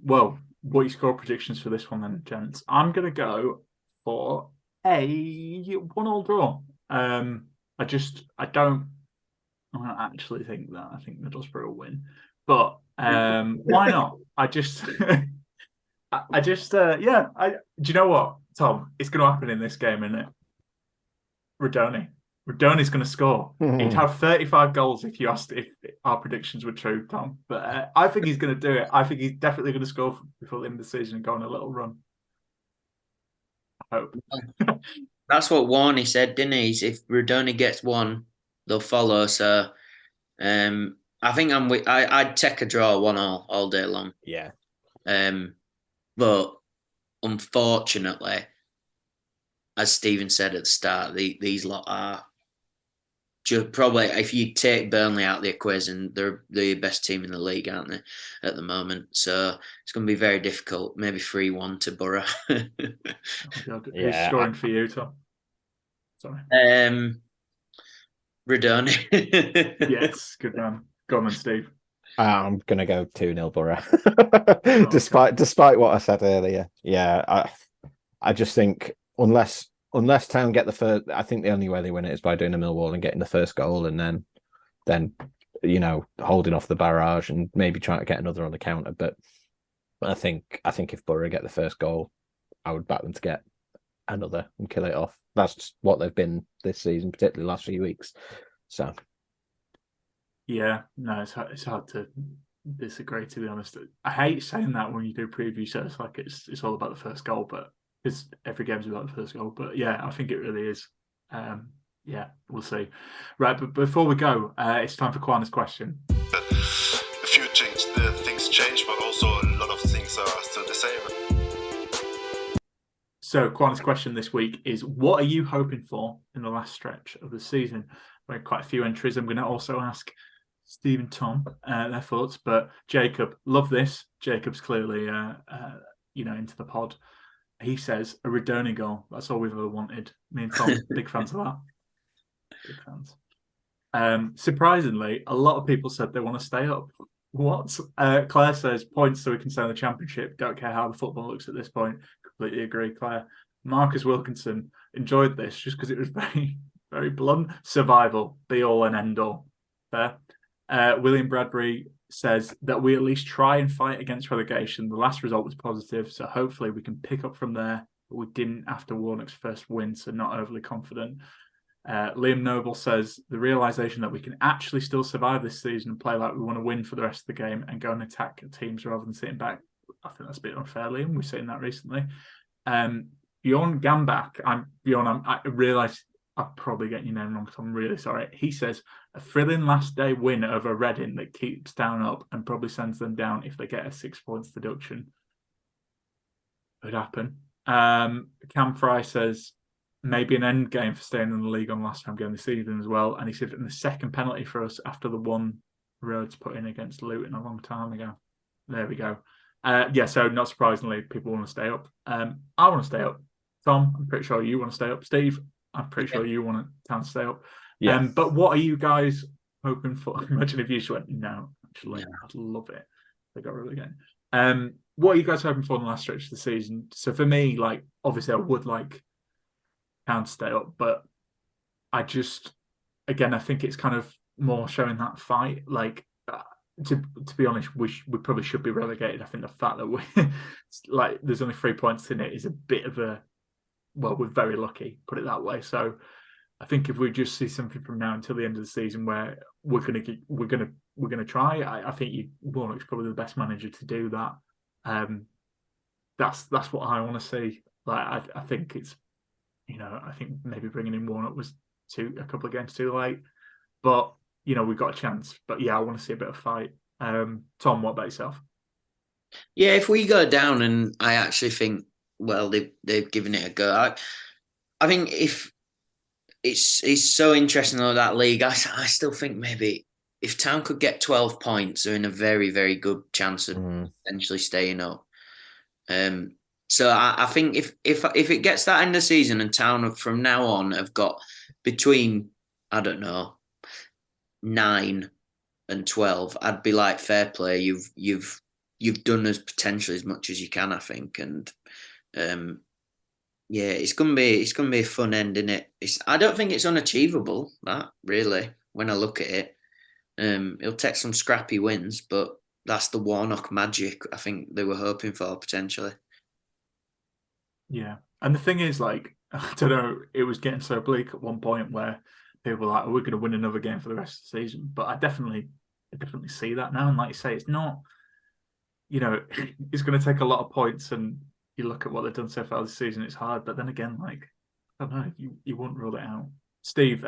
well, what are your score predictions for this one then, gents? I'm gonna go for a 1-1 draw. I don't actually think that. I think Middlesbrough will win, but why not? Do you know what, Tom? It's going to happen in this game, isn't it? Radoni's going to score. He'd have 35 goals if our predictions were true, Tom. But I think he's going to do it. I think he's definitely going to score before the end of the season and go on a little run. I hope. That's what Warney said, didn't he? If Radoni gets one, they'll follow. So I think I'd take a draw 1-1 all day long. Yeah. But unfortunately, as Stephen said at the start, these lot are probably, if you take Burnley out of the equation, they're the best team in the league, aren't they, at the moment? So it's going to be very difficult. Maybe 3-1 to Borough. Who's scoring for you, Tom? Sorry. Radoni. Yes, good man. Go on then, Steve. I'm gonna go 2-0 Borough. Despite what I said earlier. Yeah, I just think unless Town get the first, I think the only way they win it is by doing a Millwall and getting the first goal, and then holding off the barrage and maybe trying to get another on the counter. But I think if Borough get the first goal, I would back them to get another and kill it off. That's just what they've been this season, particularly the last few weeks. So. Yeah, no, it's hard to disagree, to be honest. I hate saying that when you do preview sets, like it's all about the first goal, but it's every game's about the first goal. But yeah, I think it really is. Yeah, we'll see. Right, but before we go, it's time for Quaner's question. A few things change, but also a lot of things are still the same. So Quaner's question this week is: what are you hoping for in the last stretch of the season? We had quite a few entries. I'm going to also ask Steve and Tom their thoughts, but Jacob, love this. Jacob's clearly into the pod. He says a Radoni goal. That's all we've ever wanted. Me and Tom, big fans of that. Big fans. Surprisingly, a lot of people said they want to stay up. What? Claire says points so we can stay in the championship. Don't care how the football looks at this point. Completely agree, Claire. Marcus Wilkinson enjoyed this just because it was very, very blunt. Survival, be all and end all. Fair. William Bradbury says that we at least try and fight against relegation. The last result was positive, so hopefully we can pick up from there. But we didn't after Warnock's first win, so not overly confident. Liam Noble says the realisation that we can actually still survive this season and play like we want to win for the rest of the game and go and attack teams rather than sitting back. I think that's a bit unfair, Liam. We've seen that recently. Bjorn Gambach, I realise I'm probably getting your name wrong, so I'm really sorry. He says a thrilling last day win over Reading that keeps Town up and probably sends them down if they get a 6 points deduction. Could happen. Cam Fry says maybe an end game for staying in the league on last time game this season as well. And he said in the second penalty for us after the one Rhodes put in against Luton a long time ago. There we go. So not surprisingly, people want to stay up. I want to stay up. Tom, I'm pretty sure you want to stay up. Steve, I'm pretty sure you want Town to stay up. Yeah. But what are you guys hoping for? Imagine if you just went, no, actually, yeah. I'd love it. They got rid of it again. What are you guys hoping for in the last stretch of the season? So for me, obviously I would like Town to stay up, but I think it's kind of more showing that fight. To be honest, we probably should be relegated. I think the fact that we there's only 3 points in it is a bit of a, well, we're very lucky, put it that way. So I think if we just see something from now until the end of the season where we're gonna try, I think Warnock's probably the best manager to do that. That's what I want to see. I think it's, I think maybe bringing in Warnock was a couple of games too late. But, we've got a chance. But yeah, I want to see a bit of fight. Tom, what about yourself? Yeah, if we go down, and I actually think, well, they've given it a go. I think if it's so interesting though, that league. I still think maybe if Town could get 12 points, they're in a very, very good chance of potentially staying up. So I think if it gets that end of the season and Town from now on have got between, I don't know, 9 and 12, I'd be like, fair play. You've done as potentially as much as you can, I think, and yeah, it's gonna be a fun end, isn't it? I don't think it's unachievable, that really. When I look at it, it'll take some scrappy wins, but that's the Warnock magic I think they were hoping for potentially. Yeah, and the thing is, like, I don't know, it was getting so bleak at one point where people were like, we're going to win another game for the rest of the season. But I definitely see that now. And like you say, it's not, it's going to take a lot of points. And you look at what they've done so far this season, it's hard. But then again, like, I don't know, you wouldn't rule it out. Steve,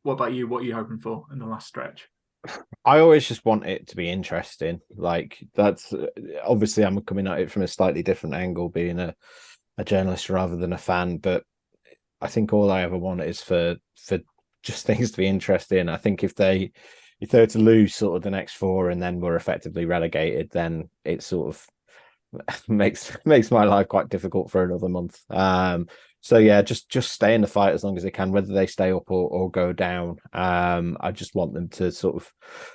what about you? What are you hoping for in the last stretch? I always just want it to be interesting. Like, that's obviously I'm coming at it from a slightly different angle, being a journalist rather than a fan. But I think all I ever want is for just things to be interesting. I think if they were to lose sort of the next 4 and then we're effectively relegated, then it sort of makes my life quite difficult for another month. So yeah, just stay in the fight as long as they can, whether they stay up or go down. I just want them to sort of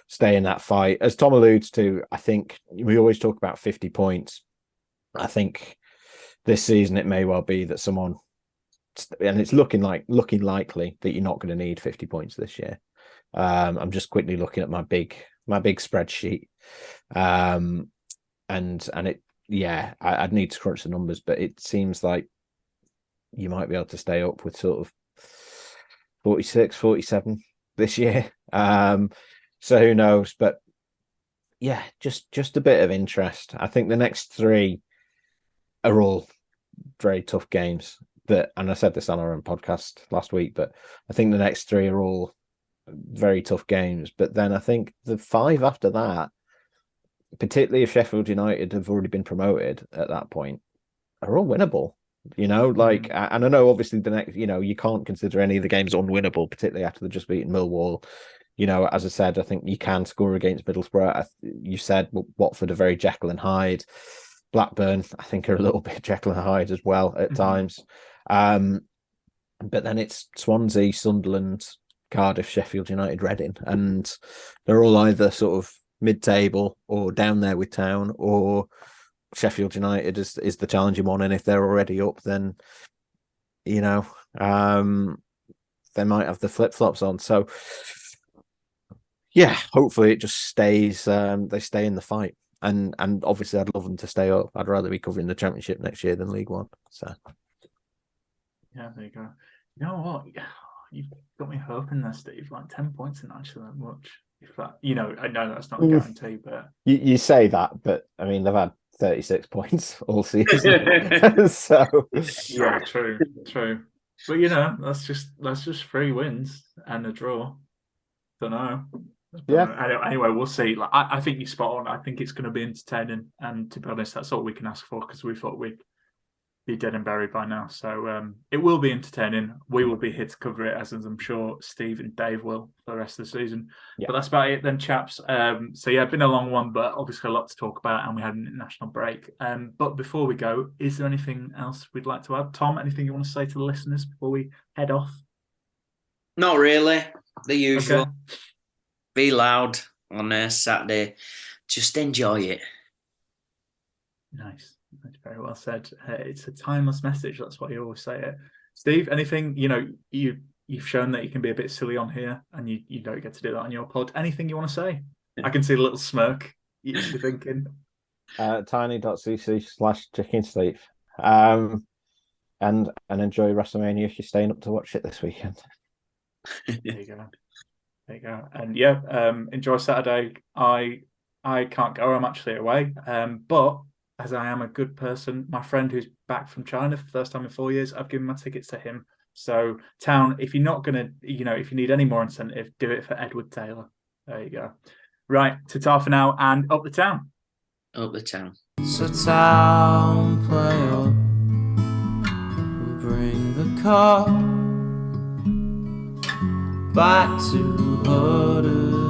stay in that fight. As Tom alludes to, I think we always talk about 50 points. I think this season it may well be that someone, and it's looking likely that you're not going to need 50 points this year. I'm just quickly looking at my big spreadsheet, and it, yeah, I'd need to crunch the numbers, but it seems like you might be able to stay up with sort of 46, 47 this year. So who knows? But yeah, just a bit of interest. I think the next 3 are all very tough games. And I said this on our own podcast last week, but I think the next 3 are all very tough games. But then I think the 5 after that, particularly if Sheffield United have already been promoted at that point, are all winnable. Like, and I know obviously the next, you can't consider any of the games unwinnable, particularly after they've just beaten Millwall. As I said, I think you can score against Middlesbrough. You said Watford are very Jekyll and Hyde. Blackburn, I think, are a little bit Jekyll and Hyde as well at times. But then it's Swansea, Sunderland, Cardiff, Sheffield United, Reading, and they're all either sort of mid-table or down there with Town, or Sheffield United is the challenging one. And if they're already up, then they might have the flip-flops on. So yeah, hopefully it just stays. They stay in the fight. And obviously, I'd love them to stay up. I'd rather be covering the Championship next year than League One. So, yeah, there you go. You know what? You've got me hoping there, Steve. Like 10 points isn't actually that much. If that, I know that's not a guarantee, but you say that, but I mean they've had 36 points all season. So yeah, true. But that's just 3 wins and a draw. Don't know. Yeah. Anyway, we'll see. Like, I think you're spot on. I think it's going to be entertaining, and to be honest, that's all we can ask for because we thought we'd be dead and buried by now. So it will be entertaining. We will be here to cover it, as I'm sure Steve and Dave will for the rest of the season. Yeah. But that's about it then, chaps. So yeah, been a long one, but obviously a lot to talk about, and we had an international break. But before we go, is there anything else we'd like to add? Tom, anything you want to say to the listeners before we head off? Not really. The usual. Okay. Be loud on a Saturday. Just enjoy it. Nice. That's very well said. It's a timeless message. That's why you always say it. Steve, anything, you've shown that you can be a bit silly on here, and you don't get to do that on your pod. Anything you want to say? I can see a little smirk you're thinking. Tiny.cc/chickensleep. And enjoy WrestleMania if you're staying up to watch it this weekend. There you go. And yeah, enjoy Saturday. I can't go. I'm actually away. But as I am a good person, my friend who's back from China for the first time in 4 years, I've given my tickets to him. So Town, if you're not going to, if you need any more incentive, do it for Edward Taylor. There you go. Right, ta-ta for now, and up the Town. Up the Town. So Town, play up, bring the car back to Huddersfield.